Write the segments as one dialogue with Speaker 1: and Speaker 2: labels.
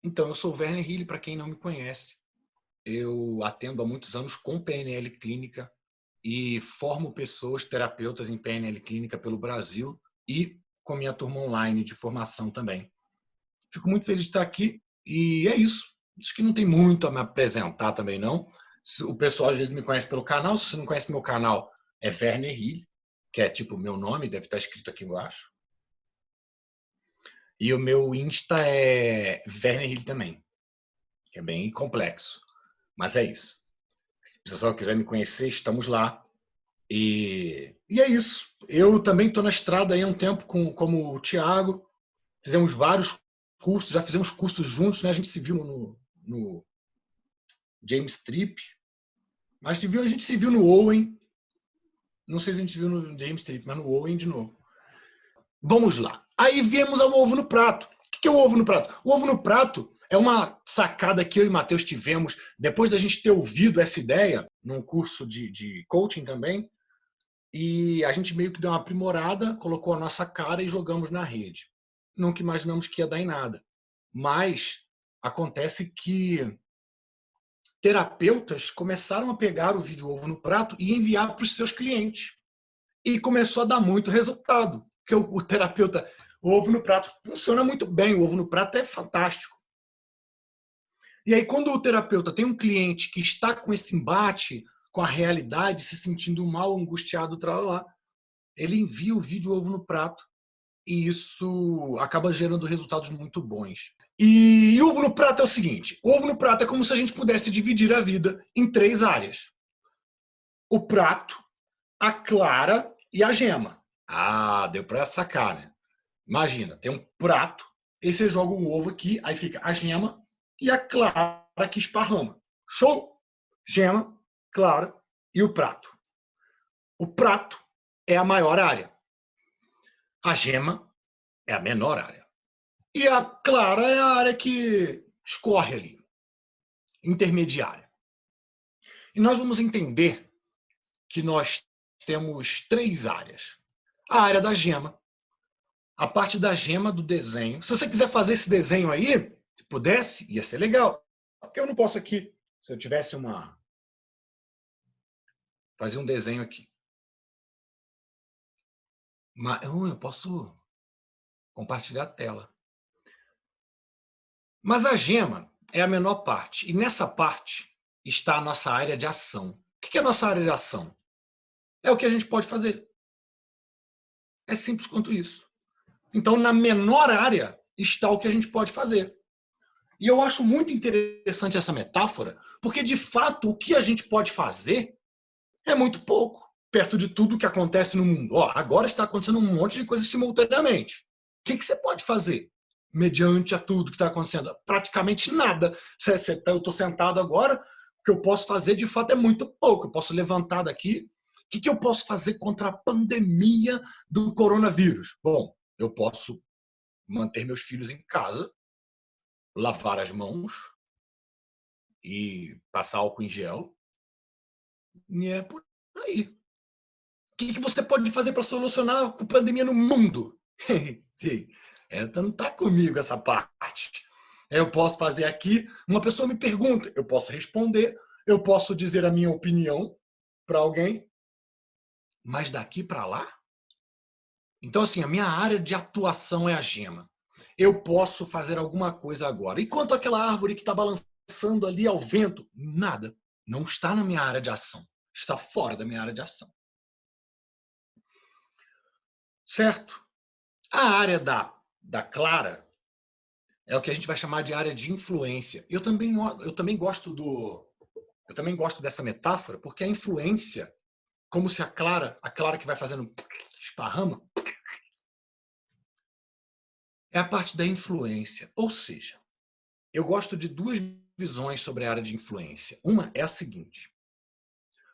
Speaker 1: Então, eu sou o Werner Hille, para quem não me conhece. Eu atendo há muitos anos com PNL Clínica e formo pessoas, terapeutas em PNL Clínica pelo Brasil e com minha turma online de formação também. Fico muito feliz de estar aqui e é isso. Acho que não tem muito a me apresentar também, não. O pessoal às vezes me conhece pelo canal. Se você não conhece meu canal, é Werner Hille, que é tipo meu nome, deve estar escrito aqui embaixo. E o meu Insta é Werner Hille também, que é bem complexo. Mas é isso. Se o pessoal quiser me conhecer, estamos lá. E é isso. Eu também estou na estrada aí há um tempo, como o Thiago. Fizemos vários cursos, já fizemos cursos juntos, né? A gente se viu no James Tripp, mas a gente se viu no Owen. Não sei se a gente se viu no James Tripp, mas no Owen de novo. Vamos lá. Aí viemos ao ovo no prato. O que é o ovo no prato? O ovo no prato é uma sacada que eu e Matheus tivemos depois da gente ter ouvido essa ideia num curso de coaching também. E a gente meio que deu uma aprimorada, colocou a nossa cara e jogamos na rede. Nunca imaginamos que ia dar em nada. Mas acontece que terapeutas começaram a pegar o vídeo ovo no prato e enviar para os seus clientes. E começou a dar muito resultado. Porque o terapeuta, o ovo no prato funciona muito bem, o ovo no prato é fantástico. E aí, quando o terapeuta tem um cliente que está com esse embate com a realidade, se sentindo mal, angustiado, lá, ele envia o vídeo ovo no prato e isso acaba gerando resultados muito bons. E ovo no prato é o seguinte: o ovo no prato é como se a gente pudesse dividir a vida em três áreas: o prato, a clara e a gema. Ah, deu para sacar, né? Imagina, tem um prato, aí você joga um ovo aqui, aí fica a gema e a clara que esparrama. Show? Gema, clara e o prato. O prato é a maior área. A gema é a menor área. E a clara é a área que escorre ali, intermediária. E nós vamos entender que nós temos três áreas. A área da gema, a parte da gema do desenho. Se você quiser fazer esse desenho aí, se pudesse, ia ser legal. Porque eu não posso aqui, se eu tivesse fazer um desenho aqui. Mas eu posso compartilhar a tela. Mas a gema é a menor parte. E nessa parte está a nossa área de ação. O que é a nossa área de ação? É o que a gente pode fazer. É simples quanto isso. Então, na menor área está o que a gente pode fazer. E eu acho muito interessante essa metáfora, porque de fato o que a gente pode fazer é muito pouco, perto de tudo que acontece no mundo. Ó, agora está acontecendo um monte de coisas simultaneamente. O que você pode fazer mediante a tudo que está acontecendo? Praticamente nada. Eu estou sentado agora, o que eu posso fazer de fato é muito pouco. Eu posso levantar daqui. O que eu posso fazer contra a pandemia do coronavírus? Bom, eu posso manter meus filhos em casa, lavar as mãos e passar álcool em gel. E é por aí. O que você pode fazer para solucionar a pandemia no mundo? Essa não está comigo, essa parte. Eu posso fazer aqui, uma pessoa me pergunta, eu posso responder, eu posso dizer a minha opinião para alguém, mas daqui para lá? Então, assim, a minha área de atuação é a gema. Eu posso fazer alguma coisa agora. E quanto àquela árvore que está balançando ali ao vento? Nada. Não está na minha área de ação. Está fora da minha área de ação. Certo? A área da Clara é o que a gente vai chamar de área de influência. Eu também gosto dessa metáfora, porque a influência, como se a Clara que vai fazendo esparrama, é a parte da influência. Ou seja, eu gosto de duas visões sobre a área de influência. Uma é a seguinte: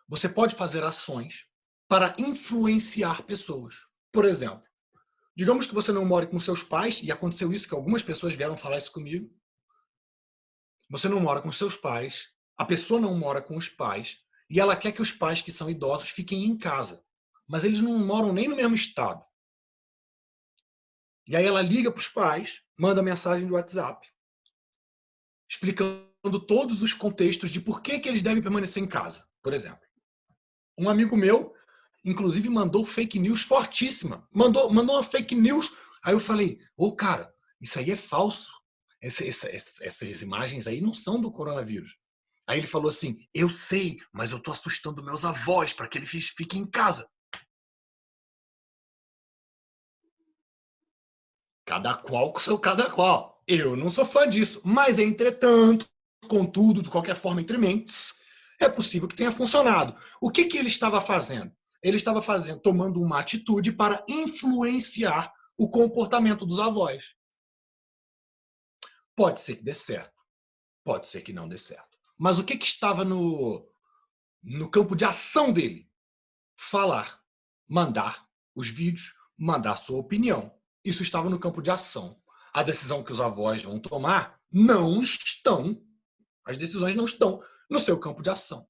Speaker 1: você pode fazer ações para influenciar pessoas. Por exemplo, digamos que você não more com seus pais, e aconteceu isso, que algumas pessoas vieram falar isso comigo. Você não mora com seus pais, a pessoa não mora com os pais, e ela quer que os pais que são idosos fiquem em casa. Mas eles não moram nem no mesmo estado. E aí ela liga para os pais, manda mensagem do WhatsApp. explicando todos os contextos de por que eles devem permanecer em casa. Por exemplo, um amigo meu, inclusive, mandou fake news fortíssima. Mandou uma fake news. Aí eu falei, cara, isso aí é falso. Essas imagens aí não são do coronavírus. Aí ele falou assim, eu sei, mas eu tô assustando meus avós para que eles fiquem em casa. Cada qual com seu cada qual. Eu não sou fã disso. Mas, entretanto, contudo, de qualquer forma, entre mentes, é possível que tenha funcionado. O que ele estava fazendo? Ele estava tomando uma atitude para influenciar o comportamento dos avós. Pode ser que dê certo. Pode ser que não dê certo. Mas o que estava no campo de ação dele? Falar, mandar os vídeos, mandar sua opinião. Isso estava no campo de ação. A decisão que os avós vão tomar não estão, as decisões não estão no seu campo de ação.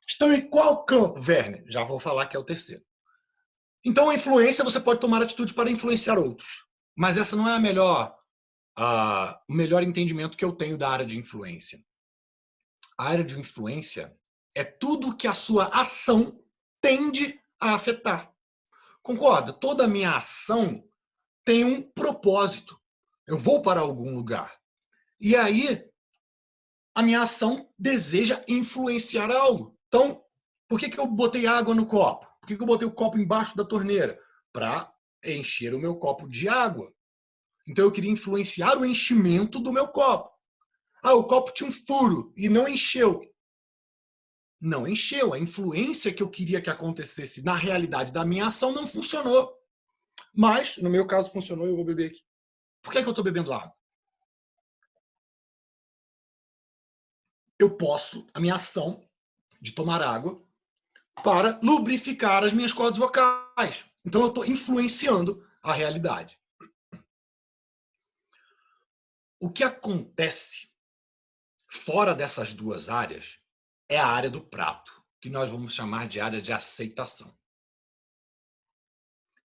Speaker 1: Estão em qual campo, Werner? Já vou falar que é o terceiro. Então, a influência, você pode tomar atitude para influenciar outros. Mas essa não é o melhor entendimento que eu tenho da área de influência. A área de influência é tudo que a sua ação tende a afetar. Concorda? Toda a minha ação tem um propósito. Eu vou para algum lugar. E aí, a minha ação deseja influenciar algo. Então, por que eu botei água no copo? Por que eu botei o copo embaixo da torneira? Para encher o meu copo de água. Então, eu queria influenciar o enchimento do meu copo. O copo tinha um furo e não encheu. Não encheu. A influência que eu queria que acontecesse na realidade da minha ação não funcionou. Mas, no meu caso, funcionou e eu vou beber aqui. Por que eu estou bebendo água? Eu posso, a minha ação de tomar água, para lubrificar as minhas cordas vocais. Então, eu estou influenciando a realidade. O que acontece fora dessas duas áreas é a área do prato, que nós vamos chamar de área de aceitação.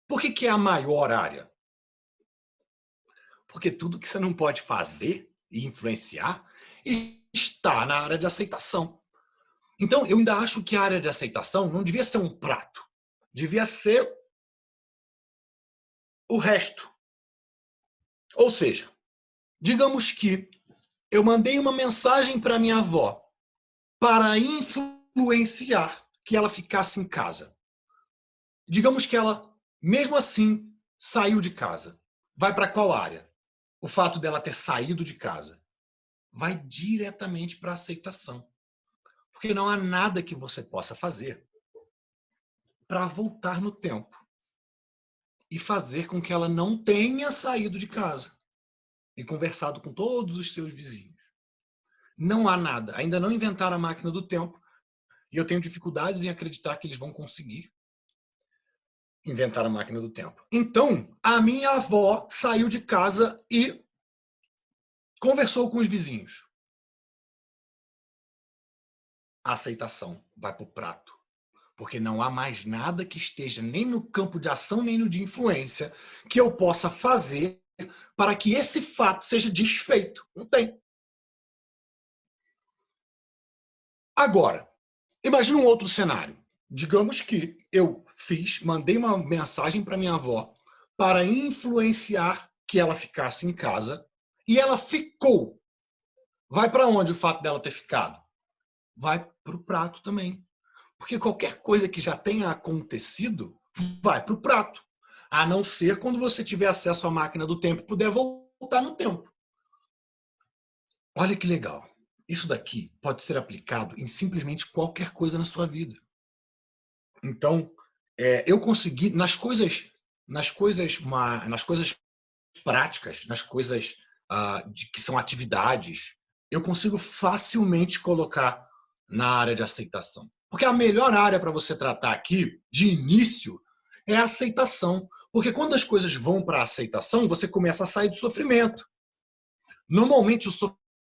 Speaker 1: Por que é a maior área? Porque tudo que você não pode fazer e influenciar está na área de aceitação. Então, eu ainda acho que a área de aceitação não devia ser um prato. Devia ser o resto. Ou seja, digamos que eu mandei uma mensagem para minha avó para influenciar que ela ficasse em casa. Digamos que ela, mesmo assim, saiu de casa. Vai para qual área? O fato dela ter saído de casa vai diretamente para a aceitação. Porque não há nada que você possa fazer para voltar no tempo e fazer com que ela não tenha saído de casa e conversado com todos os seus vizinhos. Não há nada. Ainda não inventaram a máquina do tempo e eu tenho dificuldades em acreditar que eles vão conseguir inventar a máquina do tempo. Então, a minha avó saiu de casa e conversou com os vizinhos. A aceitação vai para o prato. Porque não há mais nada que esteja nem no campo de ação, nem no de influência, que eu possa fazer para que esse fato seja desfeito. Não tem. Agora, imagina um outro cenário. Digamos que eu mandei uma mensagem para minha avó para influenciar que ela ficasse em casa e ela ficou. Vai para onde o fato dela ter ficado? Vai para o prato também. Porque qualquer coisa que já tenha acontecido vai para o prato. A não ser quando você tiver acesso à máquina do tempo e puder voltar no tempo. Olha que legal. Isso daqui pode ser aplicado em simplesmente qualquer coisa na sua vida. Então, eu consegui, nas coisas práticas, nas coisas que são atividades, eu consigo facilmente colocar na área de aceitação. Porque a melhor área para você tratar aqui, de início, é a aceitação. Porque quando as coisas vão para a aceitação, você começa a sair do sofrimento. Normalmente, o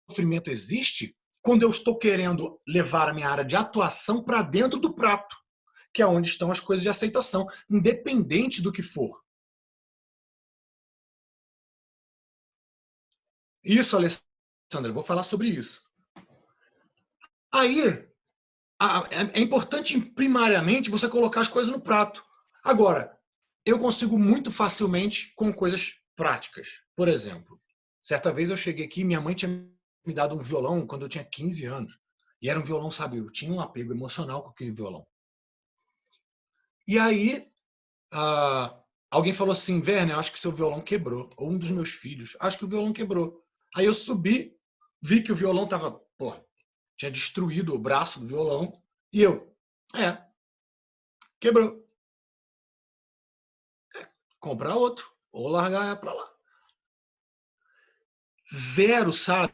Speaker 1: sofrimento existe quando eu estou querendo levar a minha área de atuação para dentro do prato, que é onde estão as coisas de aceitação, independente do que for. Isso, Alessandro, Sandra, eu vou falar sobre isso. Aí, é importante, primariamente, você colocar as coisas no prato. Agora, eu consigo muito facilmente com coisas práticas. Por exemplo, certa vez eu cheguei aqui, minha mãe tinha me dado um violão quando eu tinha 15 anos. E era um violão, sabe, eu tinha um apego emocional com aquele violão. E aí, alguém falou assim, Werner, acho que seu violão quebrou. Ou um dos meus filhos, acho que o violão quebrou. Aí eu subi, vi que o violão tava, tinha destruído o braço do violão. E eu, quebrou. Comprar outro. Ou largar pra lá. Zero, sabe?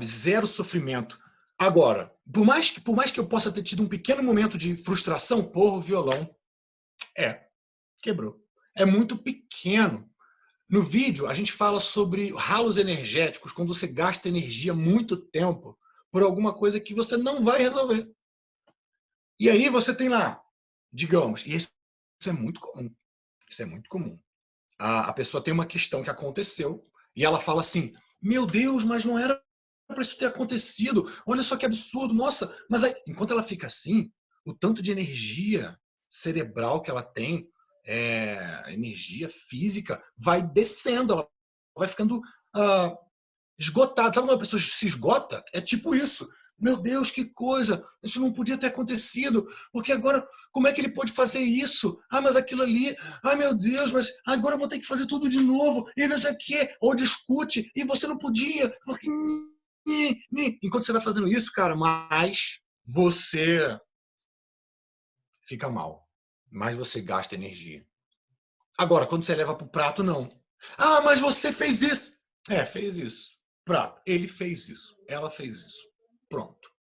Speaker 1: Zero sofrimento. Agora, por mais que eu possa ter tido um pequeno momento de frustração, o violão, quebrou. É muito pequeno. No vídeo, a gente fala sobre ralos energéticos, quando você gasta energia muito tempo por alguma coisa que você não vai resolver. E aí você tem lá, digamos, e isso é muito comum. Isso é muito comum. A pessoa tem uma questão que aconteceu e ela fala assim, meu Deus, mas não era para isso ter acontecido. Olha só que absurdo, nossa. Mas aí, enquanto ela fica assim, o tanto de energia cerebral que ela tem, energia física, vai descendo, ela vai ficando esgotada. Sabe quando a pessoa se esgota? É tipo isso. Meu Deus, que coisa! Isso não podia ter acontecido, porque agora, como é que ele pode fazer isso? Ah, mas aquilo ali, ai meu Deus, mas agora eu vou ter que fazer tudo de novo, e não sei o quê, ou discute, e você não podia, porque. Enquanto você vai fazendo isso, cara, mais você fica mal, mais você gasta energia. Agora, quando você leva pro prato, não. Ah, mas você fez isso. Fez isso. Prato. Ele fez isso. Ela fez isso. Pronto.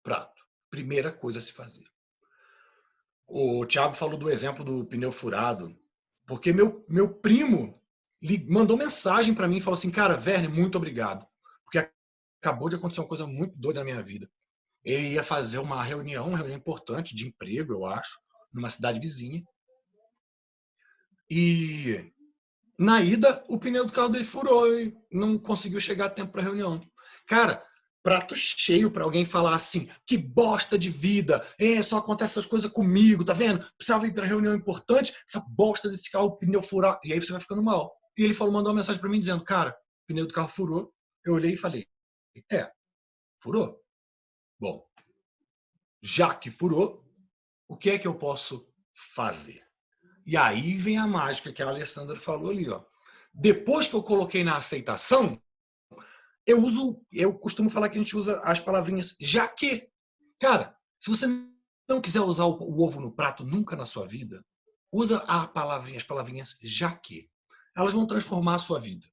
Speaker 1: Prato. Primeira coisa a se fazer. O Thiago falou do exemplo do pneu furado, porque meu primo mandou mensagem para mim e falou assim, cara, Werner, muito obrigado, porque acabou de acontecer uma coisa muito doida na minha vida. Ele ia fazer uma reunião importante de emprego, eu acho, numa cidade vizinha. E na ida, o pneu do carro dele furou e não conseguiu chegar a tempo para a reunião. Cara, prato cheio para alguém falar assim, que bosta de vida, só acontece essas coisas comigo, tá vendo? Precisava ir para reunião importante, essa bosta desse carro, o pneu furar, e aí você vai ficando mal. E ele falou, mandou uma mensagem para mim dizendo, cara, o pneu do carro furou. Eu olhei e falei, furou? Bom, já que furou, o que é que eu posso fazer? E aí vem a mágica que a Alessandra falou ali, ó. Depois que eu coloquei na aceitação, eu costumo falar que a gente usa as palavrinhas já que. Cara, se você não quiser usar o ovo no prato nunca na sua vida, usa as palavrinhas já que. Elas vão transformar a sua vida.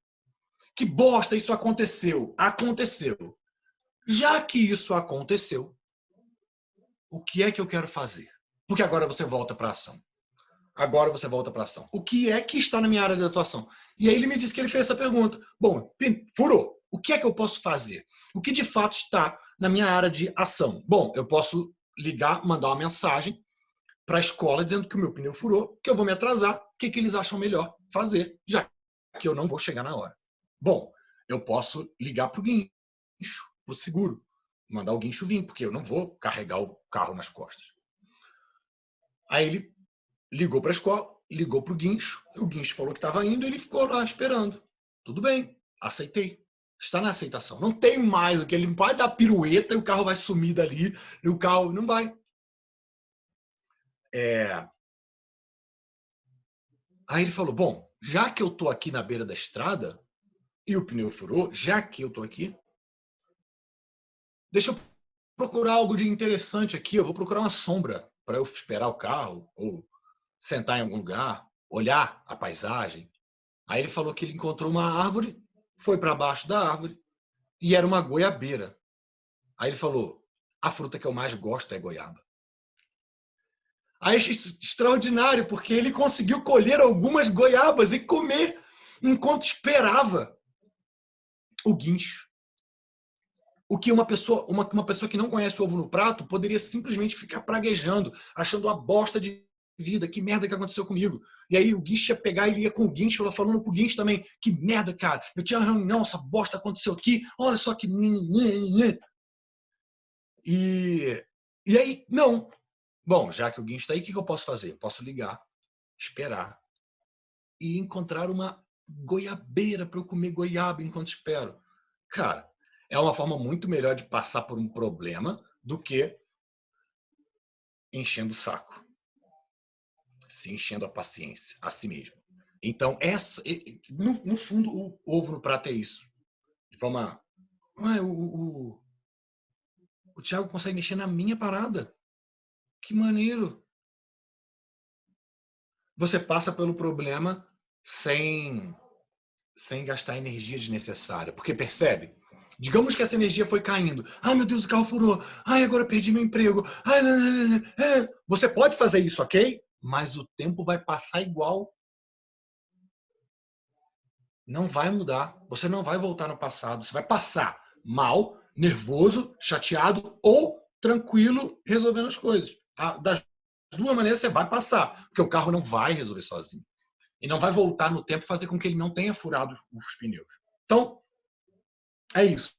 Speaker 1: Que bosta, isso aconteceu. Aconteceu. Já que isso aconteceu, o que é que eu quero fazer? Porque agora você volta para a ação. Agora você volta para a ação. O que é que está na minha área de atuação? E aí ele me disse que ele fez essa pergunta. Bom, furou. O que é que eu posso fazer? O que de fato está na minha área de ação? Bom, eu posso ligar, mandar uma mensagem para a escola dizendo que o meu pneu furou, que eu vou me atrasar, o que, que eles acham melhor fazer, já que eu não vou chegar na hora. Bom, eu posso ligar para o guincho, para o seguro, mandar o guincho vir, porque eu não vou carregar o carro nas costas. Aí ele ligou para a escola, ligou para o guincho falou que estava indo e ele ficou lá esperando. Tudo bem, aceitei. Está na aceitação. Não tem mais o que ele vai dar pirueta e o carro vai sumir dali e o carro não vai. Aí ele falou, bom, já que eu estou aqui na beira da estrada e o pneu furou, já que eu estou aqui, deixa eu procurar algo de interessante aqui, eu vou procurar uma sombra para eu esperar o carro ou sentar em algum lugar, olhar a paisagem. Aí ele falou que ele encontrou uma árvore, foi para baixo da árvore e era uma goiabeira. Aí ele falou, a fruta que eu mais gosto é goiaba. Aí achei extraordinário, porque ele conseguiu colher algumas goiabas e comer enquanto esperava o guincho. O que uma pessoa que não conhece o ovo no prato poderia simplesmente ficar praguejando, achando uma bosta de vida, que merda que aconteceu comigo. E aí o Guincho ia pegar, ele ia com o Guincho, ela falando pro Guincho também, que merda, cara, eu tinha uma reunião, essa bosta aconteceu aqui, olha só que... E aí, não. Bom, já que o Guincho está aí, o que eu posso fazer? Eu posso ligar, esperar e encontrar uma goiabeira para eu comer goiaba enquanto espero. Cara, é uma forma muito melhor de passar por um problema do que enchendo o saco, se enchendo a paciência a si mesmo. Então, no fundo, o ovo no prato é isso. De forma... o Thiago consegue mexer na minha parada. Que maneiro. Você passa pelo problema sem gastar energia desnecessária. Porque percebe? Digamos que essa energia foi caindo. Ai, meu Deus, o carro furou. Ai, agora eu perdi meu emprego. Ai, você pode fazer isso, ok? Mas o tempo vai passar igual. Não vai mudar. Você não vai voltar no passado. Você vai passar mal, nervoso, chateado ou tranquilo resolvendo as coisas. Das duas maneiras você vai passar, porque o carro não vai resolver sozinho. E não vai voltar no tempo e fazer com que ele não tenha furado os pneus. Então, é isso.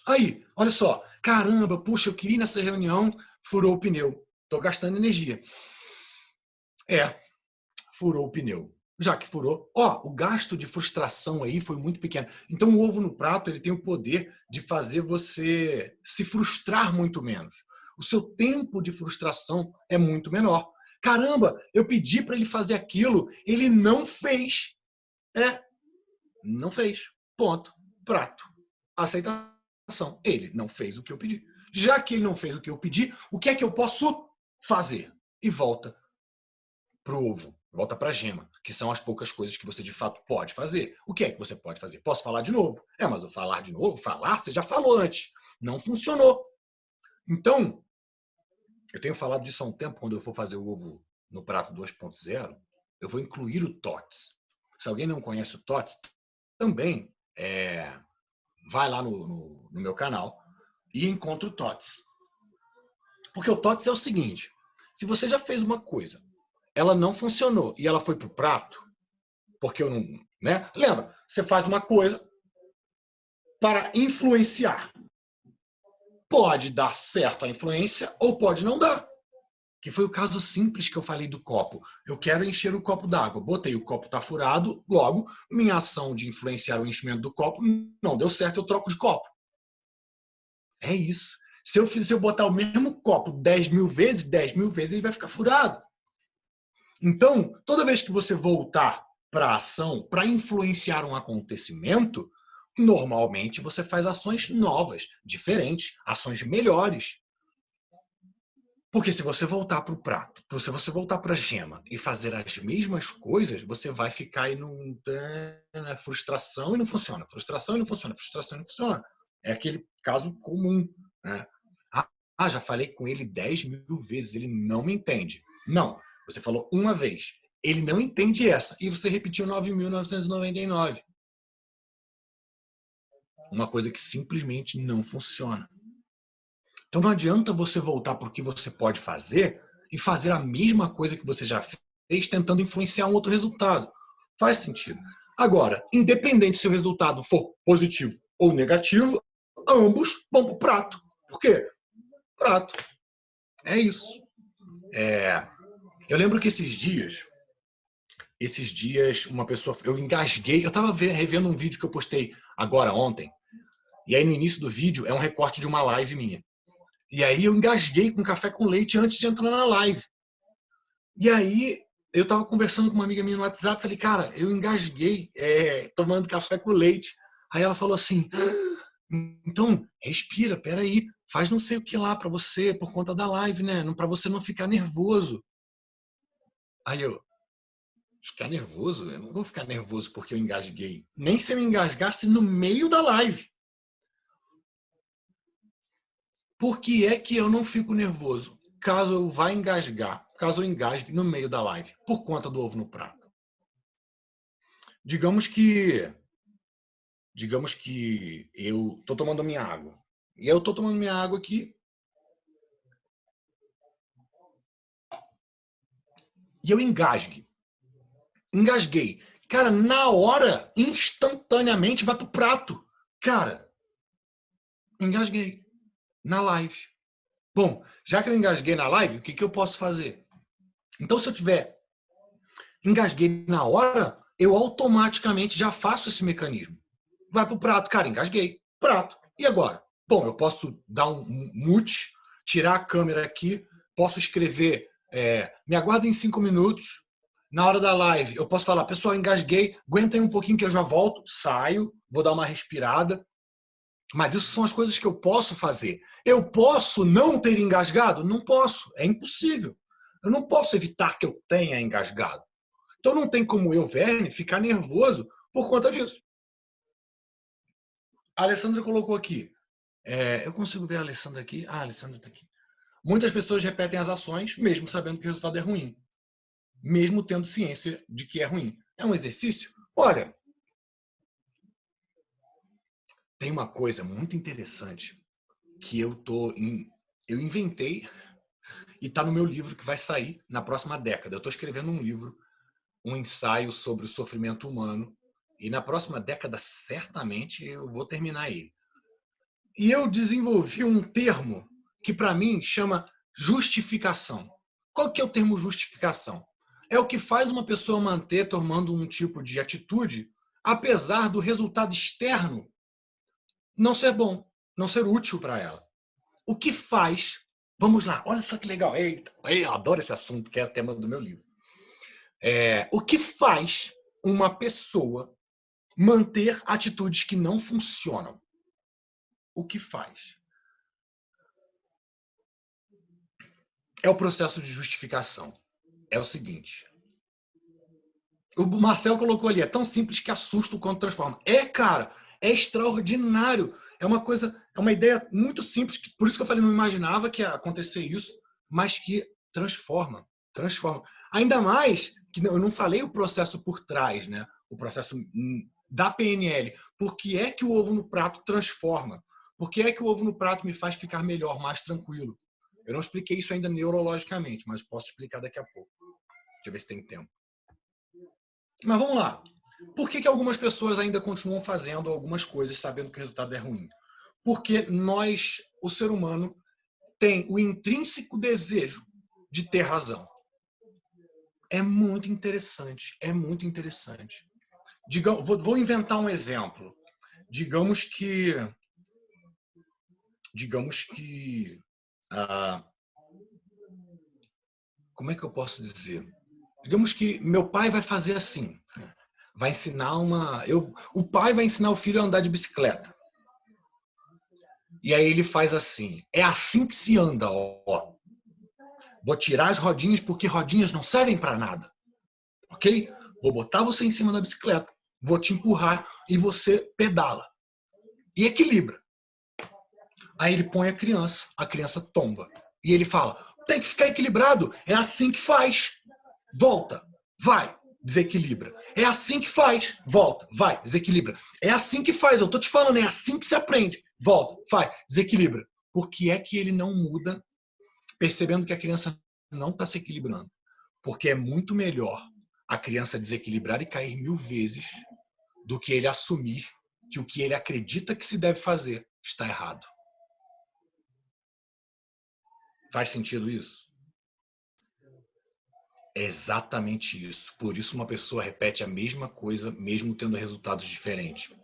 Speaker 1: Aí, olha só. Caramba, puxa, eu queria ir nessa reunião, furou o pneu. Estou gastando energia. Furou o pneu. Já que furou, o gasto de frustração aí foi muito pequeno. Então o ovo no prato ele tem o poder de fazer você se frustrar muito menos. O seu tempo de frustração é muito menor. Caramba, eu pedi para ele fazer aquilo, ele não fez. Não fez. Ponto. Prato. Aceitação. Ele não fez o que eu pedi. Já que ele não fez o que eu pedi, o que é que eu posso fazer? E volta pro ovo, volta para a gema, que são as poucas coisas que você de fato pode fazer. O que é que você pode fazer? Posso falar de novo? Mas eu falar de novo, você já falou antes. Não funcionou. Então, eu tenho falado disso há um tempo, quando eu for fazer o ovo no prato 2.0, eu vou incluir o TOTS. Se alguém não conhece o TOTS, também vai lá no meu canal e encontra o TOTS. Porque o TOTS é o seguinte, se você já fez uma coisa, ela não funcionou e ela foi pro prato, porque eu não... Né? Lembra, você faz uma coisa para influenciar. Pode dar certo a influência ou pode não dar. Que foi o caso simples que eu falei do copo. Eu quero encher o copo d'água. Botei, o copo está furado, logo, minha ação de influenciar o enchimento do copo não deu certo, eu troco de copo. É isso. Se eu botar o mesmo copo 10 mil vezes ele vai ficar furado. Então, toda vez que você voltar para a ação, para influenciar um acontecimento, normalmente você faz ações novas, diferentes, ações melhores. Porque se você voltar para o prato, se você voltar para a gema e fazer as mesmas coisas, você vai ficar aí na frustração e não funciona. Frustração e não funciona. Frustração e não funciona. É aquele caso comum. Né? Já falei com ele 10 mil vezes, ele não me entende. Não, você falou uma vez. Ele não entende essa. E você repetiu 9.999. Uma coisa que simplesmente não funciona. Então não adianta você voltar para o que você pode fazer e fazer a mesma coisa que você já fez, tentando influenciar um outro resultado. Faz sentido. Agora, independente se o resultado for positivo ou negativo, ambos vão para o prato. Por quê? Prato. É isso. Eu lembro que esses dias, uma pessoa... Eu engasguei, eu estava revendo um vídeo que eu postei agora, ontem, e aí no início do vídeo é um recorte de uma live minha. E aí eu engasguei com café com leite antes de entrar na live. E aí eu estava conversando com uma amiga minha no WhatsApp, falei, cara, eu engasguei tomando café com leite. Aí ela falou assim, então, respira, peraí, faz não sei o que lá para você, por conta da live, né? Para você não ficar nervoso. Aí eu, ficar nervoso? Eu não vou ficar nervoso porque eu engasguei. Nem se eu engasgasse no meio da live. Por que é que eu não fico nervoso caso eu vá engasgar, caso eu engasgue no meio da live, por conta do ovo no prato? Digamos que eu estou tomando minha água. E eu estou tomando minha água aqui. e eu engasgue. Engasguei. Cara, na hora, instantaneamente, vai pro prato. Cara, engasguei na live. Bom, já que eu engasguei na live, o que eu posso fazer? Então, se eu tiver engasguei na hora, eu automaticamente já faço esse mecanismo. Vai pro prato, cara, engasguei. Prato. E agora? Bom, eu posso dar um mute, tirar a câmera aqui, posso escrever, me aguardem 5 minutos. Na hora da live, eu posso falar, pessoal, engasguei, aguentem um pouquinho que eu já volto, saio, vou dar uma respirada. Mas isso são as coisas que eu posso fazer. Eu posso não ter engasgado? Não posso, é impossível. Eu não posso evitar que eu tenha engasgado. Então não tem como eu, Verne, ficar nervoso por conta disso. A Alessandra colocou aqui. Eu consigo ver a Alessandra aqui? Ah, a Alessandra está aqui. Muitas pessoas repetem as ações, mesmo sabendo que o resultado é ruim. Mesmo tendo ciência de que é ruim. É um exercício? Olha, tem uma coisa muito interessante que eu inventei e está no meu livro que vai sair na próxima década. Eu estou escrevendo um livro, um ensaio sobre o sofrimento humano, e na próxima década, certamente, eu vou terminar ele. E eu desenvolvi um termo que, para mim, chama justificação. Qual que é o termo justificação? É o que faz uma pessoa manter tomando um tipo de atitude, apesar do resultado externo não ser bom, não ser útil para ela. O que faz... Vamos lá, olha só que legal. Eita, eu adoro esse assunto, que é o tema do meu livro. O que faz uma pessoa manter atitudes que não funcionam? O que faz? É o processo de justificação. É o seguinte. O Marcel colocou ali, é tão simples que assusta quanto transforma. Cara, é extraordinário. É uma coisa, é uma ideia muito simples, por isso que eu falei, não imaginava que ia acontecer isso, mas que transforma, transforma. Ainda mais que eu não falei o processo por trás, né? O processo da PNL. Por que é que o ovo no prato transforma? Por que é que o ovo no prato me faz ficar melhor, mais tranquilo? Eu não expliquei isso ainda neurologicamente, mas posso explicar daqui a pouco. Deixa eu ver se tem tempo. Mas vamos lá. Por que algumas pessoas ainda continuam fazendo algumas coisas sabendo que o resultado é ruim? Porque nós, o ser humano, tem o intrínseco desejo de ter razão. É muito interessante, é muito interessante. Vou inventar um exemplo. Digamos que como é que eu posso dizer? Digamos que meu pai vai fazer assim. Vai ensinar o pai vai ensinar o filho a andar de bicicleta. E aí ele faz assim. É assim que se anda, ó. Vou tirar as rodinhas porque rodinhas não servem para nada. Ok? Vou botar você em cima da bicicleta. Vou te empurrar e você pedala. E equilibra. Aí ele põe a criança tomba. E ele fala, tem que ficar equilibrado. É assim que faz. Volta, vai, desequilibra. É assim que faz. Volta, vai, desequilibra. É assim que faz. Eu tô te falando, é assim que se aprende. Volta, vai, desequilibra. Por que é que ele não muda, percebendo que a criança não está se equilibrando? Porque é muito melhor a criança desequilibrar e cair 1000 vezes do que ele assumir que o que ele acredita que se deve fazer está errado. Faz sentido isso? É exatamente isso. Por isso uma pessoa repete a mesma coisa, mesmo tendo resultados diferentes.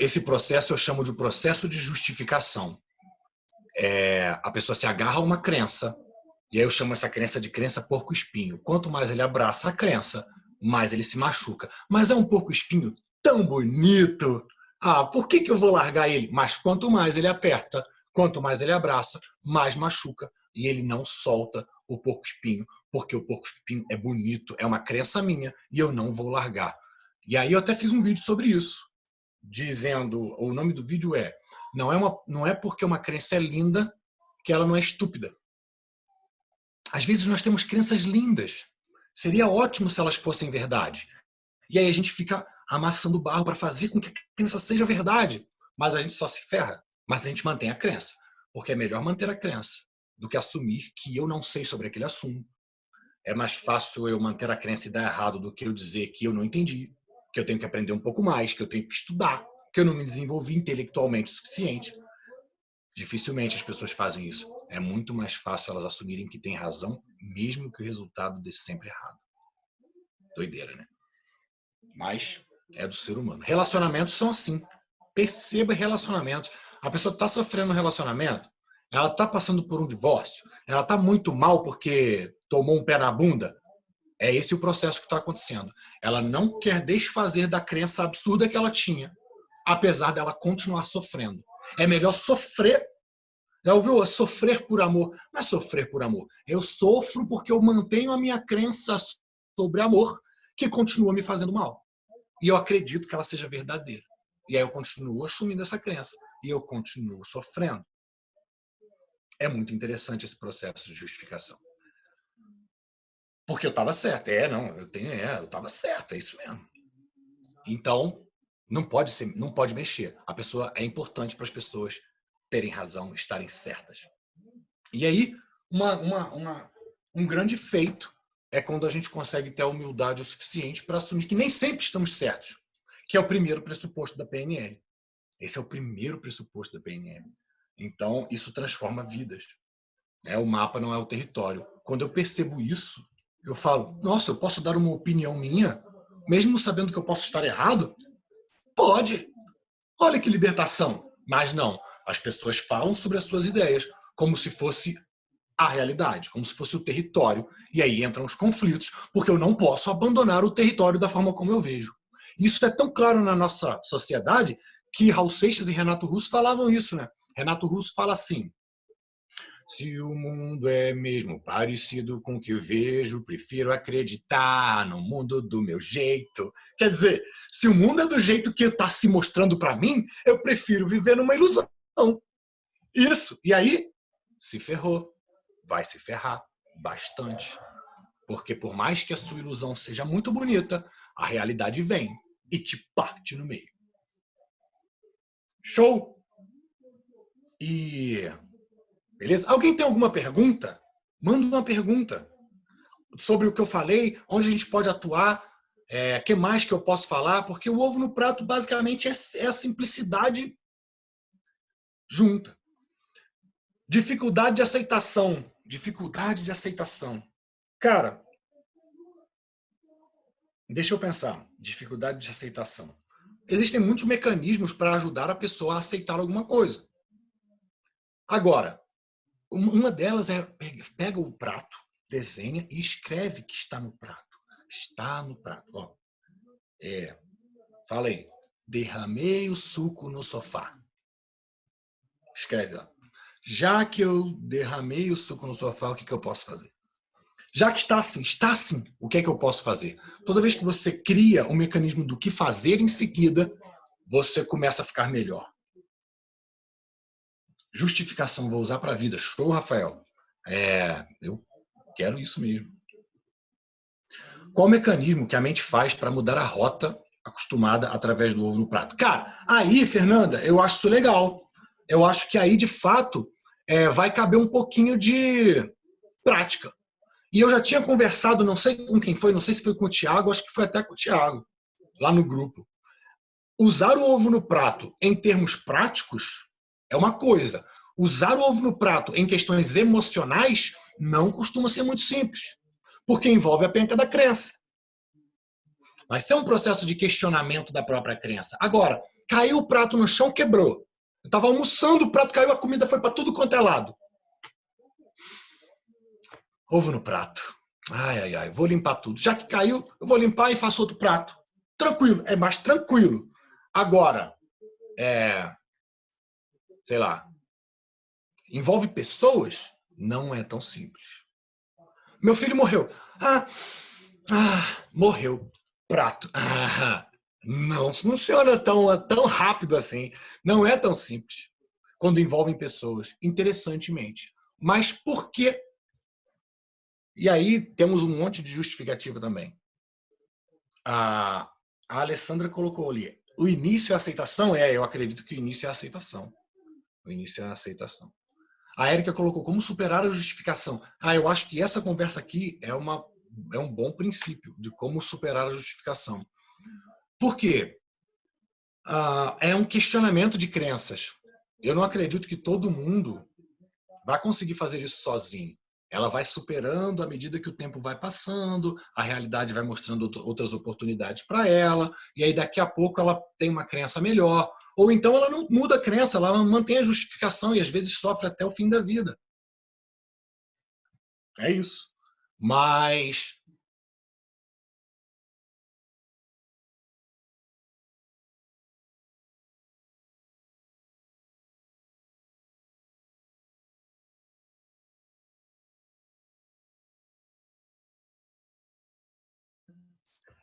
Speaker 1: Esse processo eu chamo de processo de justificação. A pessoa se agarra a uma crença, e aí eu chamo essa crença de crença porco-espinho. Quanto mais ele abraça a crença, mais ele se machuca. Mas é um porco-espinho tão bonito. Por que eu vou largar ele? Mas quanto mais ele aperta, quanto mais ele abraça, mais machuca. E ele não solta o porco-espinho, porque o porco-espinho é bonito, é uma crença minha, e eu não vou largar. E aí eu até fiz um vídeo sobre isso, dizendo, o nome do vídeo não é porque uma crença é linda que ela não é estúpida. Às vezes nós temos crenças lindas. Seria ótimo se elas fossem verdade. E aí a gente fica amassando barro para fazer com que a crença seja verdade. Mas a gente só se ferra. Mas a gente mantém a crença. Porque é melhor manter a crença do que assumir que eu não sei sobre aquele assunto. É mais fácil eu manter a crença e dar errado do que eu dizer que eu não entendi, que eu tenho que aprender um pouco mais, que eu tenho que estudar, que eu não me desenvolvi intelectualmente o suficiente. Dificilmente as pessoas fazem isso. É muito mais fácil elas assumirem que têm razão, mesmo que o resultado dê sempre errado. Doideira, né? Mas é do ser humano. Relacionamentos são assim. Perceba relacionamentos. A pessoa está sofrendo um relacionamento, ela está passando por um divórcio, ela está muito mal porque tomou um pé na bunda. É esse o processo que está acontecendo. Ela não quer desfazer da crença absurda que ela tinha, apesar dela continuar sofrendo. É melhor sofrer. Já ouviu? Sofrer por amor. Não é sofrer por amor. Eu sofro porque eu mantenho a minha crença sobre amor, que continua me fazendo mal. E eu acredito que ela seja verdadeira. E aí eu continuo assumindo essa crença. E eu continuo sofrendo. É muito interessante esse processo de justificação. Porque eu estava certo. Eu estava certo, é isso mesmo. Então, não pode mexer. A pessoa é importante para as pessoas terem razão, estarem certas. E aí, um grande feito é quando a gente consegue ter a humildade o suficiente para assumir que nem sempre estamos certos, que é o primeiro pressuposto da PNL. Esse é o primeiro pressuposto da PNL. Então, isso transforma vidas. O mapa não é o território. Quando eu percebo isso, eu falo, nossa, eu posso dar uma opinião minha, mesmo sabendo que eu posso estar errado? Pode. Olha que libertação. Mas não, as pessoas falam sobre as suas ideias como se fosse a realidade, como se fosse o território. E aí entram os conflitos, porque eu não posso abandonar o território da forma como eu vejo. Isso é tão claro na nossa sociedade que Raul Seixas e Renato Russo falavam isso, né? Renato Russo fala assim: se o mundo é mesmo parecido com o que eu vejo, prefiro acreditar no mundo do meu jeito. Quer dizer, se o mundo é do jeito que está se mostrando para mim, eu prefiro viver numa ilusão. Isso. E aí, se ferrou. Vai se ferrar bastante. Porque por mais que a sua ilusão seja muito bonita, a realidade vem e te parte no meio. Show? E beleza? Alguém tem alguma pergunta? Manda uma pergunta sobre o que eu falei, onde a gente pode atuar, que mais que eu posso falar, porque o ovo no prato basicamente é a simplicidade junta. Dificuldade de aceitação. Dificuldade de aceitação. Cara, deixa eu pensar. Dificuldade de aceitação. Existem muitos mecanismos para ajudar a pessoa a aceitar alguma coisa. Agora, uma delas é pega o prato, desenha e escreve que está no prato. Está no prato. Ó, fala aí. Derramei o suco no sofá. Escreve lá. Já que eu derramei o suco no sofá, o que eu posso fazer? Já que está assim, o que é que eu posso fazer? Toda vez que você cria um mecanismo do que fazer em seguida, você começa a ficar melhor. Justificação, vou usar para a vida. Show, Rafael? Eu quero isso mesmo. Qual o mecanismo que a mente faz para mudar a rota acostumada através do ovo no prato? Cara, aí, Fernanda, eu acho isso legal. Eu acho que aí, de fato, vai caber um pouquinho de prática. E eu já tinha conversado, não sei com quem foi, não sei se foi com o Thiago, acho que foi até com o Thiago, lá no grupo. Usar o ovo no prato em termos práticos é uma coisa. Usar o ovo no prato em questões emocionais não costuma ser muito simples, porque envolve a penca da crença. Vai ser um processo de questionamento da própria crença. Agora, caiu o prato no chão, quebrou. Eu estava almoçando, o prato caiu, a comida foi para tudo quanto é lado. Ovo no prato. Ai, vou limpar tudo. Já que caiu, eu vou limpar e faço outro prato. Tranquilo, é mais tranquilo. Agora, sei lá, envolve pessoas? Não é tão simples. Meu filho morreu. Morreu. Prato. Não funciona tão rápido assim. Não é tão simples quando envolvem pessoas, interessantemente. Mas por quê? E aí temos um monte de justificativa também. A Alessandra colocou ali, o início é a aceitação? Eu acredito que o início é a aceitação. O início é a aceitação. A Érica colocou como superar a justificação. Eu acho que essa conversa aqui é um bom princípio de como superar a justificação. Por quê? É um questionamento de crenças. Eu não acredito que todo mundo vai conseguir fazer isso sozinho. Ela vai superando à medida que o tempo vai passando, a realidade vai mostrando outras oportunidades para ela, e aí daqui a pouco ela tem uma crença melhor. Ou então ela não muda a crença, ela mantém a justificação e às vezes sofre até o fim da vida. É isso. Mas